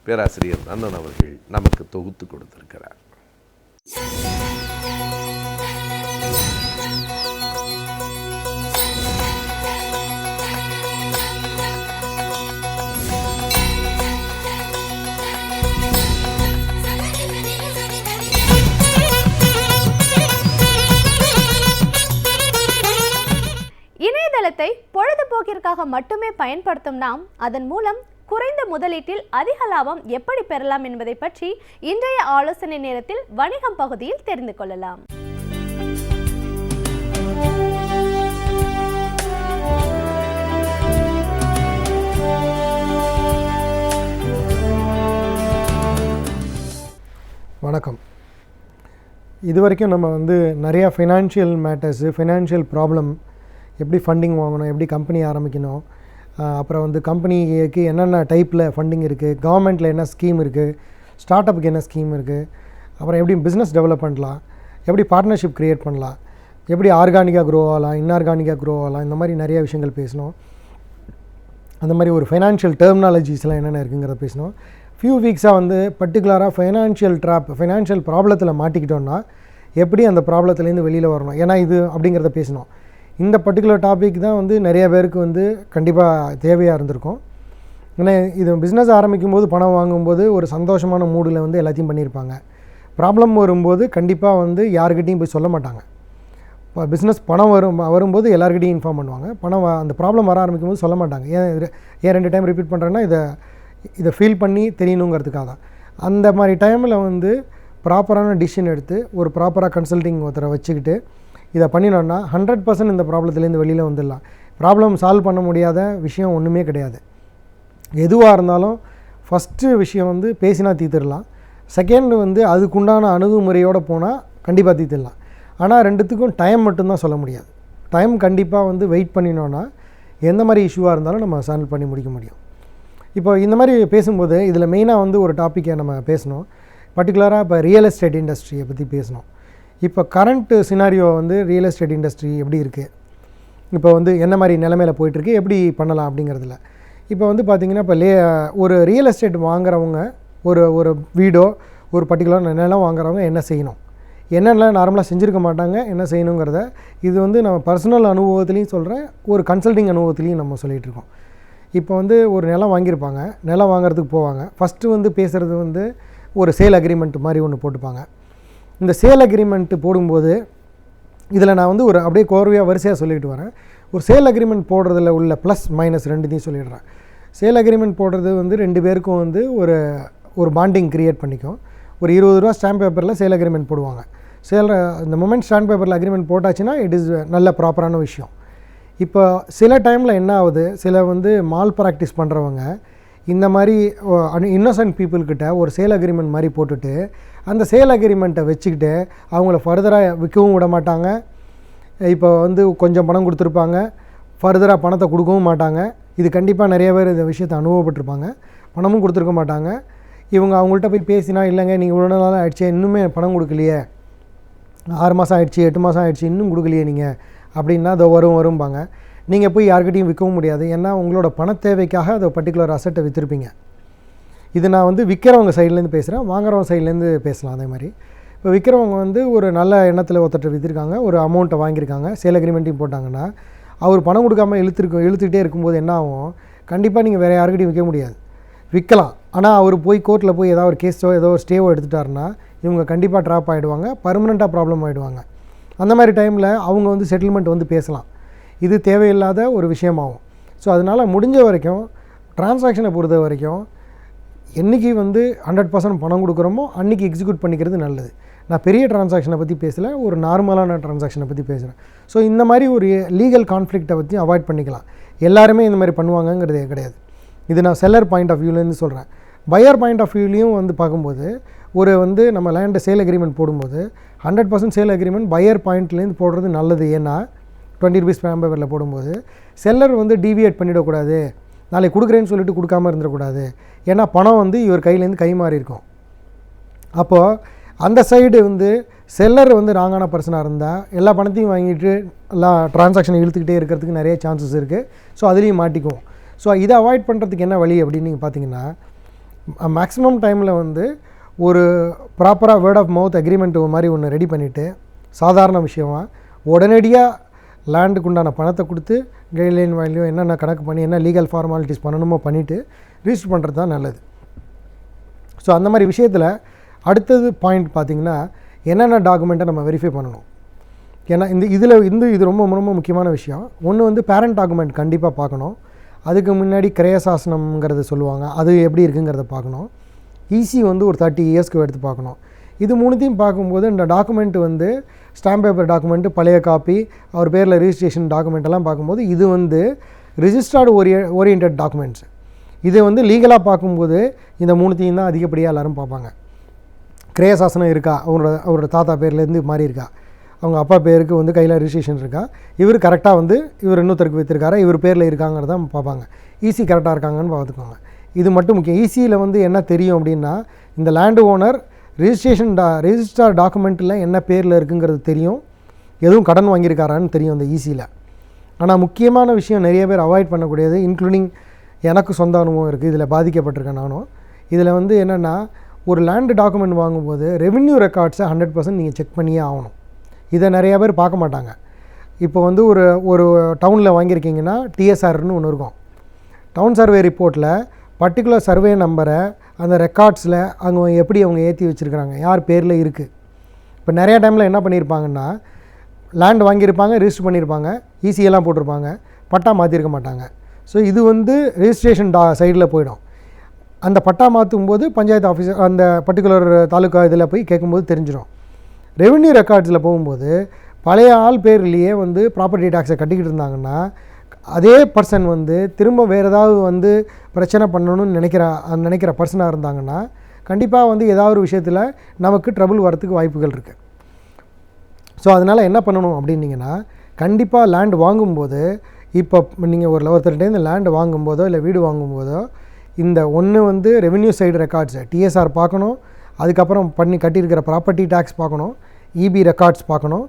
பேராசிரியர் நன்னன் அவர்கள் நமக்கு தொகுத்து கொடுத்திருக்கிறார். இணையதளத்தை பொழுதுபோக்கிற்காக மட்டுமே பயன்படுத்தும் நாம் அதன் மூலம் குறைந்த முதலீட்டில் அதிக லாபம் எப்படி பெறலாம் என்பதை பற்றி இன்றைய ஆலோசனை நேரத்தில் வணிகம் பகுதியில் தெரிந்து கொள்ளலாம். வணக்கம். இது வரைக்கும் நம்ம நிறையா ஃபைனான்ஷியல் மேட்டர்ஸு, ஃபைனான்ஷியல் ப்ராப்ளம், எப்படி ஃபண்டிங் வாங்கணும், எப்படி கம்பெனி ஆரம்பிக்கணும், அப்புறம் கம்பெனிக்கு என்னென்ன டைப்பில் ஃபண்டிங் இருக்குது, கவர்மெண்ட்டில் என்ன ஸ்கீம் இருக்குது, ஸ்டார்ட் அப்புக்கு என்ன ஸ்கீம் இருக்குது, அப்புறம் எப்படி பிஸ்னஸ் டெவலப் பண்ணலாம், எப்படி பார்ட்னர்ஷிப் க்ரியேட் பண்ணலாம், எப்படி ஆர்கானிக்காக க்ரோ ஆகலாம், இன்ஆர்கானிக்காக க்ரோ ஆகலாம், இந்த மாதிரி நிறையா விஷயங்கள் பேசணும். அந்த மாதிரி ஒரு ஃபைனான்ஷியல் டெர்மினாலஜிஸ்லாம் என்னென்ன இருக்குங்கிறத பேசணும். ஃபியூ வீக்ஸாக பர்டிகுலராக ஃபைனான்ஷியல் ப்ராப்ளத்தில் மாட்டிக்கிட்டோன்னா எப்படி அந்த ப்ராப்ளத்துலேருந்து வெளியில் வரணும், ஏன்னா இது அப்படிங்கிறத பேசணும். இந்த பர்டிகுலர் டாபிக் தான் நிறைய பேருக்கு கண்டிப்பாக தேவையாக இருந்திருக்கும். ஏன்னா இது பிஸ்னஸ் ஆரம்பிக்கும் போது, பணம் வாங்கும்போது ஒரு சந்தோஷமான மூடில் எல்லாத்தையும் பண்ணியிருப்பாங்க. ப்ராப்ளம் வரும்போது கண்டிப்பாக யாருக்கிட்டையும் போய் சொல்ல மாட்டாங்க. இப்போ பிஸ்னஸ் பணம் வரும்போது எல்லாருக்கிட்டையும் இன்ஃபார்ம் பண்ணுவாங்க. அந்த ப்ராப்ளம் வர ஆரம்பிக்கும் போது சொல்ல மாட்டாங்க. ஏன் 2 டைம் ரிப்பீட் பண்ணுறேன்னா இதை ஃபீல் பண்ணி தெரியணுங்கிறதுக்காக தான். அந்த மாதிரி டைமில் ப்ராப்பரான டிசிஷன் எடுத்து ஒரு ப்ராப்பராக கன்சல்டிங் ஒருத்தரை வச்சுக்கிட்டு இதை பண்ணினோன்னா 100% இந்த ப்ராப்ளத்துலேருந்து வெளியில் வந்துடலாம். ப்ராப்ளம் சால்வ் பண்ண முடியாத விஷயம் ஒன்றுமே கிடையாது. எதுவாக இருந்தாலும் ஃபஸ்ட்டு விஷயம் பேசினா தீர்த்துடலாம். செகண்ட் அதுக்குண்டான அணுகுமுறையோடு போனால் கண்டிப்பாக தீர்த்துடலாம். ஆனால் 2த்துக்கும் டைம் மட்டும்தான் சொல்ல முடியாது. டைம் கண்டிப்பாக வெயிட் பண்ணினோன்னா எந்த மாதிரி இஷ்யூவாக இருந்தாலும் நம்ம சால்வ் பண்ணி முடிக்க முடியும். இப்போ இந்த மாதிரி பேசும்போது இதில் மெயினாக ஒரு டாப்பிக்கை நம்ம பேசணும். பர்டிகுலராக இப்போ ரியல் எஸ்டேட் இண்டஸ்ட்ரியை பற்றி பேசணும். இப்போ current scenario real estate industry எப்படி இருக்குது, இப்போ என்ன மாதிரி நிலைமையில் போயிட்டுருக்கு, எப்படி பண்ணலாம் அப்படிங்கிறதுல இப்போ பார்த்திங்கன்னா இப்போ ஒரு ரியல் எஸ்டேட் வாங்குறவங்க, ஒரு வீடோ ஒரு பர்டிகுலர் நிலம் வாங்குறவங்க என்ன செய்யணும், என்னென்ன நார்மலாக செஞ்சுருக்க மாட்டாங்க, என்ன செய்யணுங்கிறத இது நம்ம பர்சனல் அனுபவத்துலேயும் சொல்கிறேன், ஒரு கன்சல்டிங் அனுபவத்துலேயும் நம்ம சொல்லிகிட்ருக்கோம். இப்போ ஒரு நிலம் வாங்கியிருப்பாங்க, நிலம் வாங்குறதுக்கு போவாங்க. ஃபஸ்ட்டு பேசுகிறது ஒரு சேல் அக்ரிமெண்ட் மாதிரி ஒன்று போட்டுப்பாங்க. இந்த சேல் அக்ரிமெண்ட்டு போடும்போது இதில் நான் ஒரு அப்படியே கோர்வையாக வரிசையாக சொல்லிட்டு வரேன். ஒரு சேல் அக்ரிமெண்ட் போடுறதுல உள்ள ப்ளஸ் மைனஸ் 2த்தையும் சொல்லிடுறேன். சேல் அக்ரிமெண்ட் போடுறது 2 பேருக்கும் ஒரு பாண்டிங் க்ரியேட் பண்ணிக்கும். ஒரு 20 ரூபா ஸ்டாம்ப் பேப்பரில் சேல் அக்ரிமெண்ட் போடுவாங்க. இந்த மொமெண்ட் ஸ்டாம்ப் பேப்பரில் அக்ரிமெண்ட் போட்டாச்சுன்னா இட் இஸ் நல்ல ப்ராப்பரான விஷயம். இப்போ சில டைமில் என்ன ஆகுது, சில மால் ப்ராக்டிஸ் பண்ணுறவங்க இந்த மாதிரி இன்னோசன்ட் பீப்புள்கிட்ட ஒரு சேல் அக்ரிமெண்ட் மாதிரி போட்டுட்டு அந்த சேல் அக்ரிமெண்ட்டை வச்சுக்கிட்டு அவங்கள ஃபர்தராக விற்கவும் விட மாட்டாங்க. இப்போ கொஞ்சம் பணம் கொடுத்துருப்பாங்க, ஃபர்தராக பணத்தை கொடுக்கவும் மாட்டாங்க. இது கண்டிப்பாக நிறைய பேர் இந்த விஷயத்தை அனுபவப்பட்டிருப்பாங்க. பணமும் கொடுத்துருக்க மாட்டாங்க. அவங்கள்ட்ட போய் பேசினா, இல்லைங்க நீங்கள் இவ்வளோ நாள் ஆகிடுச்சு, இன்னுமே பணம் கொடுக்கலையே, 6 மாதம் ஆகிடுச்சு, 8 மாதம் ஆகிடுச்சு, இன்னும் கொடுக்கலையே நீங்கள் அப்படின்னா அதை வரும்பாங்க. நீங்கள் போய் யார்கிட்டையும் விற்கவும் முடியாது. ஏன்னா உங்களோட பண தேவைக்காக அதை பர்டிகுலர் அசட்டை விற்றுருப்பீங்க. இது நான் விற்கிறவங்க சைட்லேருந்து பேசுகிறேன், வாங்குறவங்க சைட்லேருந்து பேசலாம். அதே மாதிரி இப்போ விற்கிறவங்க ஒரு நல்ல எண்ணத்தில் ஒருத்தர் விற்றுருக்காங்க, ஒரு அமௌண்ட்டை வாங்கியிருக்காங்க, சேல் அக்ரிமெண்ட்டையும் போட்டாங்கன்னா அவர் பணம் கொடுக்காமல் இழுத்துக்கிட்டே இருக்கும்போது என்ன ஆகும், கண்டிப்பாக நீங்கள் வேறு யாருக்கிட்டையும் விற்க முடியாது. விற்கலாம், ஆனால் அவர் போய் கோர்ட்டில் போய் ஏதாவது ஒரு கேஸோ ஏதோ ஒரு ஸ்டேவோ எடுத்துட்டாருன்னா இவங்க கண்டிப்பாக ட்ராப் ஆகிடுவாங்க, பர்மனெண்ட்டாக ப்ராப்ளம் ஆகிடுவாங்க. அந்த மாதிரி டைமில் அவங்க செட்டில்மெண்ட் பேசலாம். இது தேவையில்லாத ஒரு விஷயமாகும். ஸோ அதனால் முடிஞ்ச வரைக்கும் டிரான்சாக்ஷனை பொறுத்த வரைக்கும் என்றைக்கு 100% பணம் கொடுக்குறோமோ அன்றைக்கி எக்ஸிக்யூட் பண்ணிக்கிறது நல்லது. நான் பெரிய டிரான்சாக்ஷனை பற்றி பேசலை, ஒரு நார்மலான டிரான்சாக்ஷனை பற்றி பேசுகிறேன். ஸோ இந்த மாதிரி ஒரு லீகல் கான்ஃப்ளிக்ட்டை பற்றி அவாய்ட் பண்ணிக்கலாம். எல்லாருமே இந்த மாதிரி பண்ணுவாங்கங்கிறது கிடையாது. இது நான் செல்லர் பாயிண்ட் ஆஃப் வியூலேருந்து சொல்கிறேன். பையர் பாயிண்ட் ஆஃப் வியூலையும் பார்க்கும்போது ஒரு நம்ம லேண்டை சேல் அக்ரிமெண்ட் போடும்போது 100% சேல் அக்ரிமெண்ட் பையர் பாயிண்ட்லேருந்து போடுறது நல்லது. ஏன்னா 20 ரூபீஸ் ஸ்டாம்ப் பேப்பரில் போடும்போது செல்லர் டீவியேட் பண்ணிடக்கூடாது, நாளைக்கு கொடுக்குறேன்னு சொல்லிட்டு கொடுக்காமல் இருந்துடக்கூடாது. ஏன்னா பணம் இவர் கையிலேருந்து கை மாறி இருக்கும். அப்போது அந்த சைடு செல்லர் ராங்கான பர்சனாக இருந்தால் எல்லா பணத்தையும் வாங்கிட்டு எல்லா டிரான்சாக்ஷனை இழுத்துக்கிட்டே இருக்கிறதுக்கு நிறைய சான்சஸ் இருக்குது. ஸோ அதுலேயும் மாட்டிக்குவோம். ஸோ இதை அவாய்ட் பண்ணுறதுக்கு என்ன வழி அப்படின்னு நீங்கள் பார்த்தீங்கன்னா, மேக்ஸிமம் டைமில் ஒரு ப்ராப்பராக வேர்ட் ஆஃப் மவுத் அக்ரிமெண்ட் மாதிரி ஒன்று ரெடி பண்ணிவிட்டு சாதாரண விஷயமாக உடனடியாக லேண்டுக்கு உண்டான பணத்தை கொடுத்து கைட்லைன் வேல்யூ என்னென்ன கணக்கு பண்ணி என்ன லீகல் ஃபார்மாலிட்டிஸ் பண்ணணுமோ பண்ணிவிட்டு ரிஜிஸ்டர் பண்ணுறது தான் நல்லது. ஸோ அந்த மாதிரி விஷயத்தில் அடுத்தது பாயிண்ட் பார்த்திங்கன்னா, என்னென்ன டாக்குமெண்ட்டை நம்ம வெரிஃபை பண்ணணும். ஏன்னா இது ரொம்ப ரொம்ப முக்கியமான விஷயம். ஒன்று பேரண்ட் டாக்குமெண்ட் கண்டிப்பாக பார்க்கணும். அதுக்கு முன்னாடி கிரயசாசனம்ங்கிறது சொல்லுவாங்க, அது எப்படி இருக்குங்கிறத பார்க்கணும். ஈசி வந்து ஒரு 30 இயர்ஸ்க்கு எடுத்து பார்க்கணும். இது மூணுத்தையும் பார்க்கும்போது இந்த டாக்குமெண்ட் வந்து ஸ்டாம்ப் பேப்பர் டாக்குமெண்ட்டு, பழைய காப்பி, அவர் பேரில் ரிஜிஸ்ட்ரேஷன் டாக்குமெண்ட் எல்லாம் பார்க்கும்போது இது வந்து ரிஜிஸ்டர்டு ஓரியன்ட் டாக்குமெண்ட்ஸ். இதை வந்து லீகலாக பார்க்கும்போது இந்த மூணுத்தையும் தான் அதிகப்படியாக எல்லோரும் பார்ப்பாங்க. கிரயசாசனம் இருக்கா, அவரோட தாத்தா பேர்லேருந்து மாறி இருக்கா, அவங்க அப்பா பேருக்கு வந்து கையில் ரிஜிஸ்ட்ரேஷன் இருக்கா, இவர் கரெக்டாக வந்து இவர் இன்னொருத்தருக்கு விற்றுருக்காரா, இவர் பேரில் இருக்காங்கிறத பார்ப்பாங்க. ஈசி கரெக்டாக இருக்காங்கன்னு பார்த்துக்கோங்க. இது மட்டும் முக்கியம். ஈசியில் வந்து என்ன தெரியும் அப்படின்னா, இந்த லேண்டு ஓனர் ரெஜிஸ்டர் டாக்குமெண்ட்டில் என்ன பேரில் இருக்குங்கிறது தெரியும், எதுவும் கடன் வாங்கியிருக்காரான்னு தெரியும் அந்த ஈசியில். ஆனால் முக்கியமான விஷயம் நிறைய பேர் அவாய்ட் பண்ணக்கூடியது, இன்க்ளூடிங் எனக்கு சொந்த அனுபவம் இருக்குது, இதில் பாதிக்கப்பட்டிருக்கேன் நானும். இதில் வந்து என்னென்னா, ஒரு லேண்டு டாக்குமெண்ட் வாங்கும்போது ரெவென்யூ ரெக்கார்ட்ஸை 100% நீங்கள் செக் பண்ணியே ஆகணும். இதை நிறையா பேர் பார்க்க மாட்டாங்க. இப்போ வந்து ஒரு டவுனில் வாங்கியிருக்கீங்கன்னா டிஎஸ்ஆர்னு ஒன்று இருக்கும். டவுன் சர்வே ரிப்போர்ட்டில் பர்டிகுலர் சர்வே நம்பரை அந்த ரெக்கார்ட்ஸில் அவங்க ஏற்றி வச்சுருக்கிறாங்க, யார் பேரில் இருக்குது. இப்போ நிறையா டைமில் என்ன பண்ணியிருப்பாங்கன்னா, லேண்ட் வாங்கியிருப்பாங்க, ரிஜிஸ்டர் பண்ணியிருப்பாங்க, ஈஸியெல்லாம் போட்டிருப்பாங்க, பட்டா மாற்றிருக்க மாட்டாங்க. ஸோ இது வந்து ரெஜிஸ்ட்ரேஷன் சைடில் போயிடும். அந்த பட்டா மாற்றும் போது பஞ்சாயத்து ஆஃபீஸர் அந்த பர்டிகுலர் தாலுக்கா இதில் போய் கேட்கும்போது தெரிஞ்சிடும். ரெவென்யூ ரெக்கார்ட்ஸில் போகும்போது பழைய ஆள் பேர்லேயே வந்து ப்ராப்பர்ட்டி டேக்ஸை கட்டிக்கிட்டு இருந்தாங்கன்னா, அதே பர்சன் வந்து திரும்ப வேறு ஏதாவது வந்து பிரச்சனை பண்ணணும்னு நினைக்கிற பர்சனாக இருந்தாங்கன்னா, கண்டிப்பாக வந்து ஏதாவது ஒரு விஷயத்தில் நமக்கு ட்ரபிள் வரத்துக்கு வாய்ப்புகள் இருக்குது. ஸோ அதனால் என்ன பண்ணணும் அப்படின்னிங்கன்னா, கண்டிப்பாக லேண்ட் வாங்கும்போது, இப்போ நீங்கள் ஒருத்தர்கிட்ட இந்த லேண்டு வாங்கும்போதோ இல்லை வீடு வாங்கும்போதோ, இந்த ஒன்று வந்து ரெவென்யூ சைடு ரெக்கார்ட்ஸு டிஎஸ்ஆர் பார்க்கணும், அதுக்கப்புறம் கட்டியிருக்கிற ப்ராப்பர்ட்டி டேக்ஸ் பார்க்கணும், இபி ரெக்கார்ட்ஸ் பார்க்கணும்.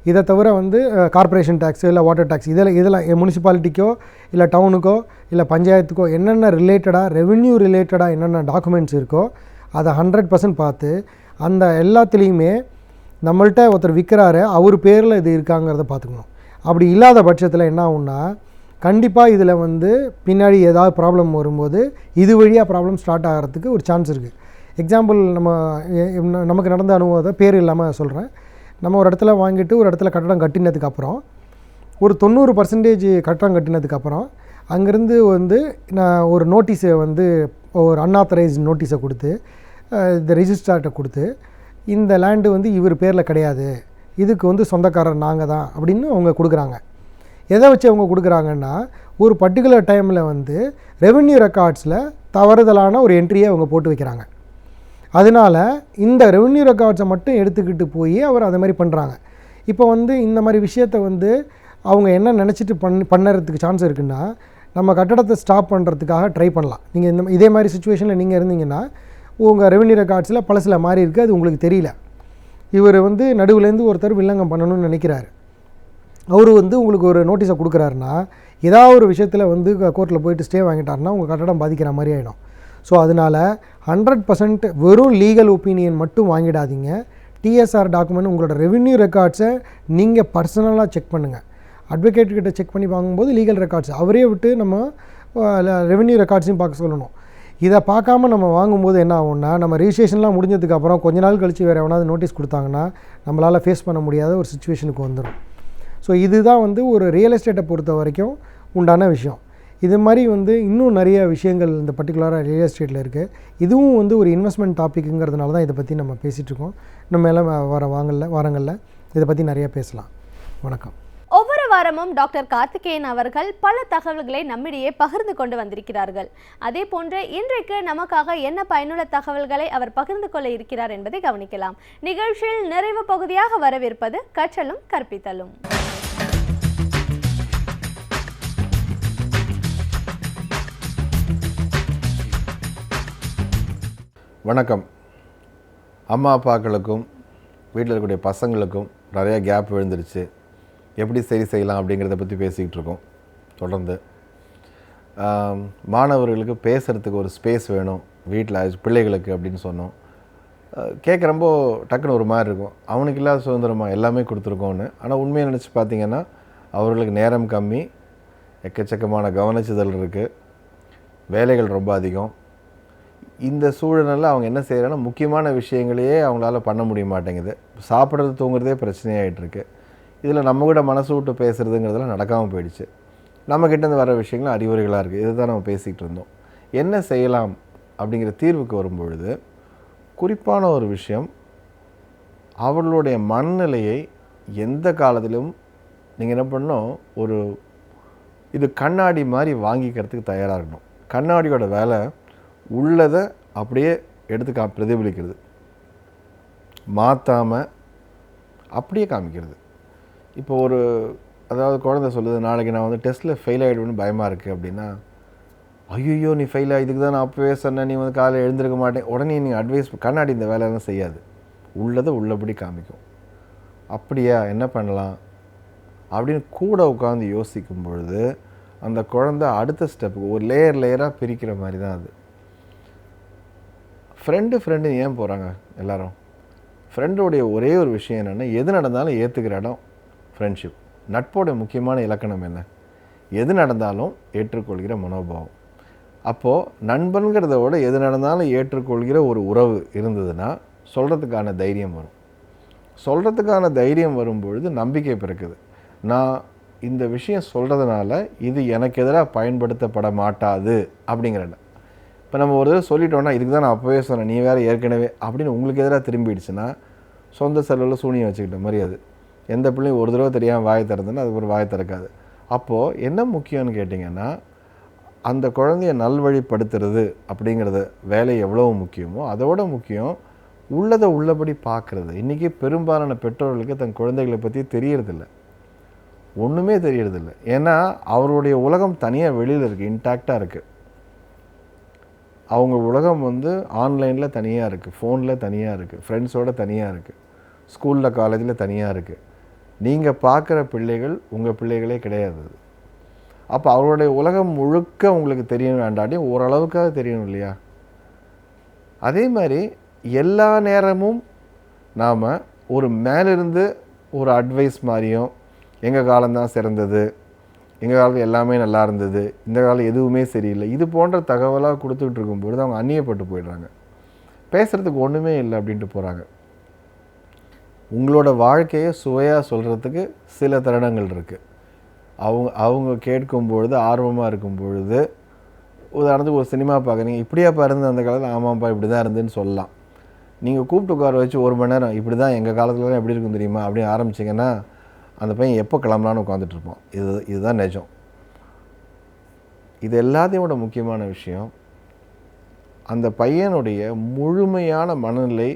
இதை தவிர வந்து கார்ப்பரேஷன் டேக்ஸு இல்லை வாட்டர் டேக்ஸ் இதில் முனிசிபாலிட்டிக்கோ இல்லை டவுனுக்கோ இல்லை பஞ்சாயத்துக்கோ என்னென்ன ரிலேட்டடாக ரெவென்யூ ரிலேட்டடாக என்னென்ன டாக்குமெண்ட்ஸ் இருக்கோ அதை 100% பார்த்து, அந்த எல்லாத்துலேயுமே நம்மள்கிட்ட ஒருத்தர் விற்கிறாரு, அவர் பேரில் இது இருக்காங்கிறத பார்த்துக்கணும். அப்படி இல்லாத பட்சத்தில் என்ன ஆகும்னா, கண்டிப்பாக இதில் வந்து பின்னாடி ஏதாவது ப்ராப்ளம் வரும்போது இது வழியாக ப்ராப்ளம் ஸ்டார்ட் ஆகிறதுக்கு ஒரு சான்ஸ் இருக்குது. எக்ஸாம்பிள் நமக்கு நடந்த அனுபவத்தை பேர் இல்லாமல் சொல்கிறேன். நம்ம ஒரு இடத்துல வாங்கிட்டு ஒரு இடத்துல கட்டடம் கட்டினதுக்கப்புறம் ஒரு 90% கட்டடம் கட்டினதுக்கப்புறம் அங்கேருந்து வந்து நான் ஒரு நோட்டீஸை வந்து ஒரு அன்ஆத்தரைஸ்ட் நோட்டீஸை கொடுத்து இந்த ரெஜிஸ்ட்ரார்ட்டை கொடுத்து, இந்த லேண்டு வந்து இவர் பேரில் கிடையாது, இதுக்கு வந்து சொந்தக்காரர் நாங்கள் தான் அப்படின்னு அவங்க கொடுக்குறாங்க. எதை வச்சு அவங்க கொடுக்குறாங்கன்னா, ஒரு பர்டிகுலர் டைமில் வந்து ரெவென்யூ ரெக்கார்ட்ஸில் தவறுதலான ஒரு என்ட்ரியை அவங்க போட்டு வைக்கிறாங்க. அதனால் இந்த ரெவென்யூ ரெக்கார்ட்ஸை மட்டும் எடுத்துக்கிட்டு போய் அவர் அதை மாதிரி பண்ணுறாங்க. இப்போ வந்து இந்த மாதிரி விஷயத்தை வந்து அவங்க என்ன நினச்சிட்டு பண்ணுறதுக்கு சான்ஸ் இருக்குன்னா, நம்ம கட்டடத்தை ஸ்டாப் பண்ணுறதுக்காக ட்ரை பண்ணலாம். நீங்கள் இதே மாதிரி சுச்சுவேஷனில் நீங்கள் இருந்தீங்கன்னா, உங்கள் ரெவென்யூ ரெக்கார்ட்ஸில் பல சில மாறி இருக்குது, அது உங்களுக்கு தெரியல. இவர் வந்து நடுவுலேருந்து ஒருத்தர் வில்லங்கம் பண்ணணும்னு நினைக்கிறாரு. அவர் வந்து உங்களுக்கு ஒரு நோட்டீஸை கொடுக்குறாருன்னா, ஏதாவது ஒரு விஷயத்தில் வந்து கோர்ட்டில் போயிட்டு ஸ்டே வாங்கிட்டாருன்னா உங்கள் கட்டடம் பாதிக்கிற மாதிரி ஆகிடும். ஸோ அதனால் 100% வெறும் லீகல் ஒப்பீனியன் மட்டும் வாங்கிடாதீங்க. டிஎஸ்ஆர் டாக்குமெண்ட் உங்களோட ரெவென்யூ ரெக்கார்ட்ஸை நீங்கள் பர்சனலாக செக் பண்ணுங்கள். அட்வொகேட்கிட்ட செக் பண்ணி வாங்கும்போது லீகல் ரெக்கார்ட்ஸ் அவரே விட்டு நம்ம ரெவென்யூ ரெக்கார்ட்ஸையும் பார்க்க சொல்லணும். இதை பார்க்காம நம்ம வாங்கும்போது என்ன ஆகும்னா, நம்ம ரிஜிஸ்ட்ரேஷன்லாம் முடிஞ்சதுக்கப்புறம் கொஞ்ச நாள் கழித்து வேறு எவனாவது நோட்டீஸ் கொடுத்தாங்கன்னா நம்மளால் ஃபேஸ் பண்ண முடியாத ஒரு சுச்சுவேஷனுக்கு வந்துடும். ஸோ இதுதான் வந்து ஒரு ரியல் எஸ்டேட்டை பொறுத்த வரைக்கும் உண்டான விஷயம். இது மாதிரி வந்து இன்னும் நிறைய விஷயங்கள் இந்த பர்டிகுலராக ரியல் எஸ்டேட்டில் இருக்குது. இதுவும் வந்து ஒரு இன்வெஸ்ட்மெண்ட் டாப்பிக்குங்கிறதுனால தான் இதை பற்றி நம்ம பேசிகிட்ருக்கோம். நம்ம மேலே வாரங்களில் இதை பற்றி நிறையா பேசலாம். வணக்கம். ஒவ்வொரு வாரமும் டாக்டர் கார்த்திகேயன் அவர்கள் பல தகவல்களை நம்மிடையே பகிர்ந்து கொண்டு வந்திருக்கிறார்கள். அதே போன்று இன்றைக்கு நமக்காக என்ன பயனுள்ள தகவல்களை அவர் பகிர்ந்து கொள்ள இருக்கிறார் என்பதை கவனிக்கலாம். நிகழ்ச்சியில் நிறைவு பகுதியாக வரவிருப்பது கற்றலும் கற்பித்தலும். வணக்கம். அம்மா அப்பாக்களுக்கும் வீட்டில் இருக்கக்கூடிய பசங்களுக்கும் நிறையா கேப் விழுந்துருச்சு, எப்படி சரி செய்யலாம் அப்படிங்கிறத பற்றி பேசிக்கிட்டு இருக்கோம். தொடர்ந்து மாணவர்களுக்கு பேசுகிறதுக்கு ஒரு ஸ்பேஸ் வேணும் வீட்டில் பிள்ளைகளுக்கு அப்படின்னு சொன்னோம். கேட்குறப்போ டக்குன்னு ஒரு மாதிரி இருக்கும், அவனுக்கு இல்லாத சுதந்திரமாக எல்லாமே கொடுத்துருக்கோன்னு. ஆனால் உண்மையை நினச்சி பார்த்திங்கன்னா அவர்களுக்கு நேரம் கம்மி, எக்கச்சக்கமான கவனிச்சுதல் இருக்குது, வேலைகள் ரொம்ப அதிகம். இந்த சூழ்நிலையில் அவங்க என்ன செய்கிறாங்கன்னா, முக்கியமான விஷயங்களையே அவங்களால பண்ண முடிய மாட்டேங்குது. சாப்பிட்றது தூங்குறதே பிரச்சனையாகிட்டுருக்கு. இதில் நம்ம கூட மனசு விட்டு பேசுகிறதுங்கிறதுலாம் நடக்காமல் போயிடுச்சு. நம்மக்கிட்டேருந்து வர விஷயங்களும் அறிவுரைகளாக இருக்குது. இதை தான் நம்ம பேசிக்கிட்டு இருந்தோம். என்ன செய்யலாம் அப்படிங்கிற தீர்வுக்கு வரும்பொழுது குறிப்பான ஒரு விஷயம், அவர்களுடைய மனநிலையை எந்த காலத்திலும் நீங்கள் என்ன பண்ணணும், ஒரு இது கண்ணாடி மாதிரி வாங்கிக்கிறதுக்கு தயாராக இருக்கணும். கண்ணாடியோட வேலை உள்ளதை அப்படியே எடுத்து பிரதிபலிக்கிறது, மாற்றாமல் அப்படியே காமிக்கிறது. இப்போ ஒரு அதாவது குழந்தை சொல்லுது, நாளைக்கு நான் வந்து டெஸ்ட்டில் ஃபெயில் ஆகிடுவேன்னு பயமாக இருக்குது அப்படின்னா, ஐயோ நீ ஃபெயில் இதுக்கு தான் நான் அப்போவே சொன்னேன், நீ வந்து காலையில் எழுந்திருக்க மாட்டேன், உடனே நீங்கள் அட்வைஸ். கண்ணாடி இந்த வேலையெல்லாம் செய்யாது, உள்ளதை உள்ளபடி காமிக்கும். அப்படியா என்ன பண்ணலாம் அப்படின்னு கூட உட்காந்து யோசிக்கும் பொழுது அந்த குழந்தை அடுத்த ஸ்டெப்புக்கு ஒரு லேயராக பிரிக்கிற மாதிரி தான் அது. ஃப்ரெண்டு ஏன் போகிறாங்க எல்லாரும்? ஃப்ரெண்டோடைய ஒரே ஒரு விஷயம் என்னென்னா, எது நடந்தாலும் ஏற்றுக்கிற இடம் ஃப்ரெண்ட்ஷிப். நட்போட முக்கியமான இலக்கணம் என்ன? எது நடந்தாலும் ஏற்றுக்கொள்கிற மனோபாவம். அப்போது நண்பன்கிறத விட எது நடந்தாலும் ஏற்றுக்கொள்கிற ஒரு உறவு இருந்ததுன்னா சொல்கிறதுக்கான தைரியம் வரும். சொல்கிறதுக்கான தைரியம் வரும்பொழுது நம்பிக்கை பிறக்குது. நான் இந்த விஷயம் சொல்கிறதுனால இது எனக்கு எதிராக பயன்படுத்தப்பட மாட்டாது அப்படிங்கிற. இப்போ நம்ம ஒரு தடவை சொல்லிட்டோன்னா, இதுக்கு தான் நான் அப்போவே சொன்னேன், நீ வேறு ஏற்கனவே அப்படின்னு உங்களுக்கு எதிராக திரும்பிடுச்சுன்னா சொந்த செலவில் சூனியம் வச்சுக்கிட்ட மாதிரி அது. எந்த பிள்ளையும் ஒரு தடவை தெரியாமல் வாயை திறந்துன்னா அது ஒரு வாயை திறக்காது. அப்போது என்ன முக்கியம்னு கேட்டிங்கன்னா, அந்த குழந்தைய நல்வழிப்படுத்துறது அப்படிங்கிறத வேலை எவ்வளோ முக்கியமோ அதோட முக்கியம் உள்ளதை உள்ளபடி பார்க்குறது. இன்றைக்கி பெரும்பாலான பெற்றோர்களுக்கு தன் குழந்தைகளை பற்றி தெரியறதில்ல, ஒன்றுமே தெரியறதில்ல. ஏன்னா அவருடைய உலகம் தனியாக வெளியில் இருக்குது, இன்டாக்டாக இருக்குது. அவங்க உலகம் வந்து ஆன்லைனில் தனியாக இருக்குது, ஃபோனில் தனியாக இருக்குது, ஃப்ரெண்ட்ஸோடு தனியாக இருக்குது, ஸ்கூலில் காலேஜில் தனியாக இருக்குது. நீங்கள் பார்க்குற பிள்ளைகள் உங்கள் பிள்ளைகளே கிடையாது. அப்போ அவருடைய உலகம் முழுக்க உங்களுக்கு தெரியணும் வேண்டாட்டியும் ஓரளவுக்காக தெரியணும் இல்லையா? அதே மாதிரி எல்லா நேரமும் நாம் ஒரு மேலிருந்து ஒரு அட்வைஸ் மாதிரியும், எங்கள் காலம்தான் சிறந்தது, எங்கள் காலத்தில் எல்லாமே நல்லா இருந்தது, இந்த காலம் எதுவுமே சரியில்லை, இது போன்ற தகவலாக கொடுத்துக்கிட்டு இருக்கும்பொழுது அவங்க அந்நியப்பட்டு போயிடுறாங்க. பேசுகிறதுக்கு ஒன்றுமே இல்லை அப்படின்ட்டு போகிறாங்க. உங்களோட வாழ்க்கையை சுவையாக சொல்கிறதுக்கு சில தருணங்கள் இருக்குது. அவங்க கேட்கும்பொழுது ஆர்வமாக இருக்கும் பொழுது, உதாரணத்துக்கு ஒரு சினிமா பார்க்குறீங்க, இப்படியாப்பா இருந்து அந்த காலத்தில், ஆமாப்பா இப்படி தான் இருந்துன்னு சொல்லலாம். நீங்கள் கூப்பிட்டு உட்கார வச்சு 1 மணி நேரம் இப்படி தான் எங்கள் காலத்துலலாம் எப்படி இருக்கும் தெரியுமா அப்படின்னு ஆரம்பிச்சிங்கன்னா அந்த பையன் எப்போ கிளம்பலான்னு உட்காந்துட்ருப்போம். இதுதான் நிஜம். இது எல்லாத்தையும் விட முக்கியமான விஷயம், அந்த பையனுடைய முழுமையான மனநிலை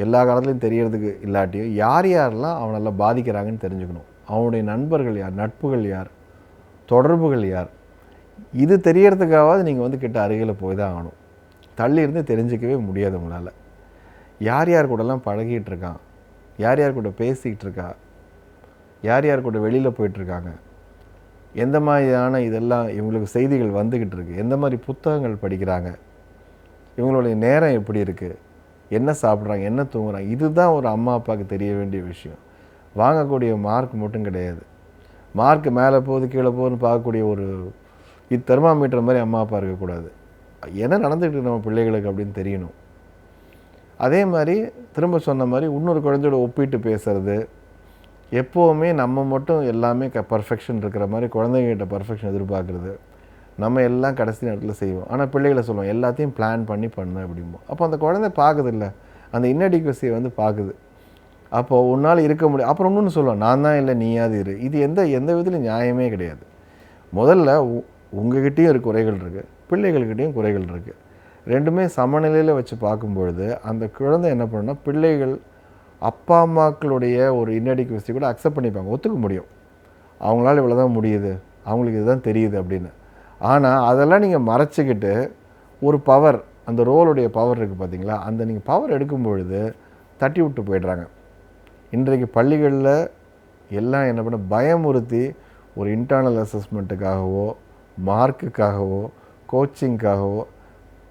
எல்லா காலத்துலையும் தெரியறதுக்கு இல்லாட்டியும் யார் யாரெல்லாம் அவனெல்லாம் பாதிக்கிறாங்கன்னு தெரிஞ்சுக்கணும். அவனுடைய நண்பர்கள் யார், நட்புகள் யார், தொடர்புகள் யார், இது தெரியறதுக்காவது நீங்கள் வந்து கிட்ட அருகில் போய் தான் ஆகணும். தள்ளி இருந்து தெரிஞ்சிக்கவே முடியாது உங்களால். யார் யார் கூடலாம் பழகிட்டு இருக்கான், யார் யார் கூட பேசிக்கிட்டு இருக்கா, யார் யார் கூட வெளியில் போயிட்டுருக்காங்க, எந்த மாதிரியான இதெல்லாம் இவங்களுக்கு செய்திகள் வந்துக்கிட்டு இருக்குது, எந்த மாதிரி புத்தகங்கள் படிக்கிறாங்க, இவங்களுடைய நேரம் எப்படி இருக்குது, என்ன சாப்பிட்றாங்க, என்ன தூங்குறாங்க, இதுதான் ஒரு அம்மா அப்பாவுக்கு தெரிய வேண்டிய விஷயம். வாங்கக்கூடிய மார்க் மட்டும் கிடையாது. மார்க் மேலே போகுது கீழே போகுதுன்னு பார்க்கக்கூடிய ஒரு இது தெர்மாமீட்டர் மாதிரி அம்மா அப்பா இருக்கக்கூடாது. என்ன நடந்துக்கிட்டு நம்ம பிள்ளைகளுக்கு அப்படின்னு தெரியணும். அதே மாதிரி திரும்ப சொன்ன மாதிரி இன்னொரு குழந்தையோட ஒப்பிட்டு பேசுகிறது, எப்போவுமே நம்ம மட்டும் எல்லாமே பர்ஃபெக்ஷன் இருக்கிற மாதிரி குழந்தைங்கிட்ட பர்ஃபெக்ஷன் எதிர்பார்க்குறது, நம்ம எல்லாம் கடைசி நேரத்தில் செய்வோம். ஆனால் பிள்ளைகளை சொல்லுவோம் எல்லாத்தையும் பிளான் பண்ணி பண்ணு அப்படிம்போம். அப்போ அந்த குழந்தை பார்க்குது இல்லை, அந்த இன்னடிக்வசியை வந்து பார்க்குது. அப்போது உன்னால் இருக்க முடியும். அப்புறம் இன்னொன்று சொல்லுவோம், நான் தான் இல்லை நீயாவது இரு. இது எந்த விதத்தில் நியாயமே கிடையாது. முதல்ல உங்ககிட்டையும் ஒரு குறைகள் இருக்குது, பிள்ளைகள்கிட்டையும் குறைகள் இருக்குது. ரெண்டுமே சமநிலையில் வச்சு பார்க்கும்பொழுது அந்த குழந்தை என்ன பண்ணுன்னா, பிள்ளைகள் அப்பா அம்மாக்களுடைய ஒரு இன்னடிக்வசி கூட அக்செப்ட் பண்ணிப்பாங்க, ஒத்துக்க முடியும். அவங்களால இவ்வளோ தான் முடியுது, அவங்களுக்கு இதுதான் தெரியுது அப்படின்னு. ஆனால் அதெல்லாம் நீங்கள் மறைச்சிக்கிட்டு ஒரு பவர், அந்த ரோலுடைய பவர் இருக்குது பார்த்தீங்களா, அந்த நீங்கள் பவர் எடுக்கும் பொழுது தட்டி விட்டு போயிடுறாங்க. இன்றைக்கு பள்ளிகளில் எல்லாம் என்ன பண்ண பயமுறுத்தி ஒரு இன்டர்னல் அசஸ்மெண்ட்டுக்காகவோ மார்க்குக்காகவோ கோச்சிங்காகவோ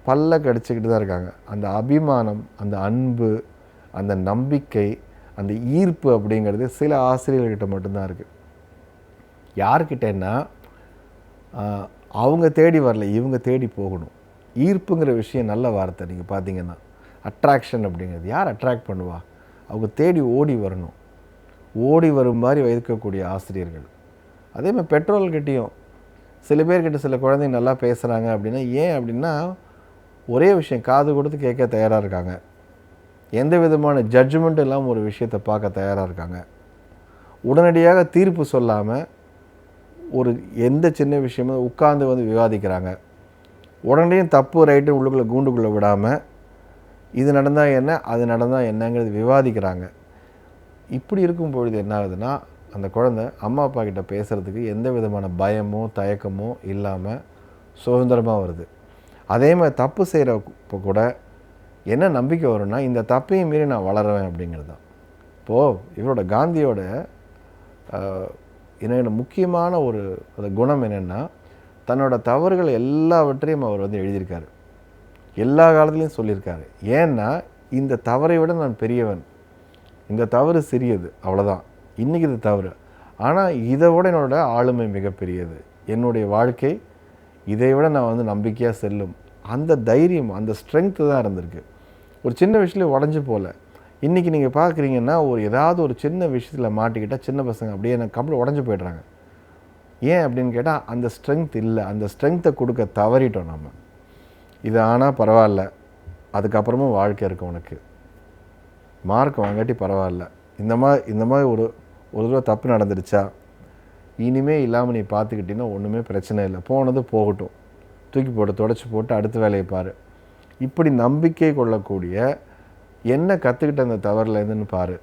பல்ல கடிச்சிக்கிட்டு தான் இருக்காங்க. அந்த அபிமானம், அந்த அன்பு, அந்த நம்பிக்கை, அந்த ஈர்ப்பு அப்படிங்கிறது சில ஆசிரியர்கிட்ட மட்டும்தான் இருக்குது. யார்கிட்டன்னா அவங்க தேடி வரல, இவங்க தேடி போகணும். ஈர்ப்புங்கிற விஷயம் நல்ல வார்த்தை. நீங்கள் பார்த்தீங்கன்னா அட்ராக்ஷன் அப்படிங்கிறது, யார் அட்ராக்ட் பண்ணுவா? அவங்க தேடி ஓடி வரணும். ஓடி வரும் மாதிரி வைக்கக்கூடிய ஆசிரியர்கள். அதே மாதிரி பெற்றோர்கிட்டையும் சில பேர்கிட்ட சில குழந்தைங்க நல்லா பேசுகிறாங்க அப்படின்னா ஏன் அப்படின்னா ஒரே விஷயம், காது கொடுத்து கேட்க தயாராக இருக்காங்க. எந்த விதமான ஜட்ஜ்மெண்ட் இல்லாமல் ஒரு விஷயத்தை பார்க்க தயாராக இருக்காங்க. உடனடியாக தீர்ப்பு சொல்லாமல் ஒரு எந்த சின்ன விஷயமும் உட்கார்ந்து வந்து விவாதிக்கிறாங்க. உடனடியும் தப்பு ரைட்டு உள்ளுக்குள்ளே கூண்டுக்குள்ளே விடாமல் இது நடந்தால் என்ன, அது நடந்தால் என்னங்கிறது விவாதிக்கிறாங்க. இப்படி இருக்கும் பொழுது என்ன ஆகுதுன்னா, அந்த குழந்தை அம்மா அப்பா கிட்ட பேசுகிறதுக்கு எந்த விதமான பயமோ தயக்கமோ இல்லாமல் சுதந்திரமாக வருது. அதே மாதிரி தப்பு செய்கிறப்போ கூட என்ன நம்பிக்கை வரும்னா, இந்த தப்பையும் மீறி நான் வளருவேன் அப்படிங்கிறது தான். இப்போது இவரோட காந்தியோட என்னோட முக்கியமான ஒரு குணம் என்னென்னா, தன்னோட தவறுகள் எல்லாவற்றையும் அவர் வந்து எழுதியிருக்காரு. எல்லா காலத்துலேயும் சொல்லியிருக்காரு. ஏன்னா இந்த தவறை விட நான் பெரியவன், இந்த தவறு சிறியது, அவ்வளோதான், இன்றைக்கி இது தவறு, ஆனால் இதை விட என்னோட ஆளுமை மிகப்பெரியது, என்னுடைய வாழ்க்கை இதை விட நான் வந்து நம்பிக்கையாக செல்லும். அந்த தைரியம், அந்த ஸ்ட்ரென்த்து தான் இருந்திருக்கு. ஒரு சின்ன விஷயத்தில் உடஞ்சி போகல. இன்றைக்கி நீங்கள் பார்க்குறீங்கன்னா ஏதாவது ஒரு சின்ன விஷயத்தில் மாட்டிக்கிட்டால் சின்ன பசங்க அப்படியே எனக்கு கம்ப்ளீட் உடஞ்சி போய்ட்றாங்க. ஏன் அப்படின்னு கேட்டால் அந்த ஸ்ட்ரென்த் இல்லை, அந்த ஸ்ட்ரென்த்தை கொடுக்க தவறிட்டோம் நம்ம. இது ஆனால் பரவாயில்ல, அதுக்கப்புறமும் வாழ்க்கை இருக்குது, உனக்கு மார்க் வாங்காட்டி பரவாயில்ல, இந்த மாதிரி ஒரு தடவை தப்பு நடந்துடுச்சா இனிமேல் இல்லாமல் நீ பார்த்துக்கிட்டீங்கன்னா ஒன்றுமே பிரச்சனை இல்லை, போனது போகட்டும், தூக்கி போட்டு தொடச்சி போட்டு அடுத்த வேலையை பாரு. இப்படி நம்பிக்கை கொள்ளக்கூடிய என்ன கற்றுக்கிட்ட அந்த தவறுலேருந்துன்னு பாரு.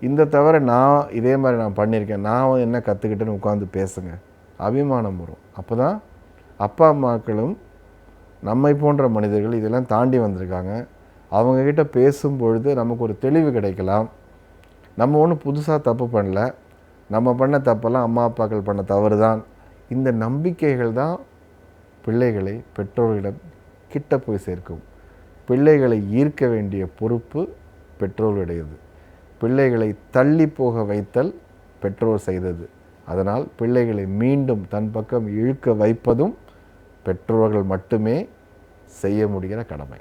இந்த தவிர நான் இதே மாதிரி நான் பண்ணியிருக்கேன், நான் என்ன கற்றுக்கிட்டேன்னு உட்காந்து பேசுங்க, அபிமானம் வரும். அப்போ தான் அப்பா அம்மாக்களும் நம்மை போன்ற மனிதர்கள் இதெல்லாம் தாண்டி வந்திருக்காங்க, அவங்கக்கிட்ட பேசும்பொழுது நமக்கு ஒரு தெளிவு கிடைக்கலாம். நம்ம ஒன்றும் புதுசாக தப்பு பண்ணல, நம்ம பண்ண தப்பெல்லாம் அம்மா அப்பாக்கள் பண்ண தவறு தான். இந்த நம்பிக்கைகள் தான் பிள்ளைகளை பெற்றோர்களிடம் கிட்ட போய் சேர்க்கும். பிள்ளைகளை ஈர்க்க வேண்டிய பொறுப்பு பெற்றோர்களுடையது. பிள்ளைகளை தள்ளி போக வைத்தல் பெற்றோர் செய்தது. அதனால் பிள்ளைகளை மீண்டும் தன் பக்கம் இழுக்க வைப்பதும் பெற்றோர்கள் மட்டுமே செய்ய முடிகிற கடமை.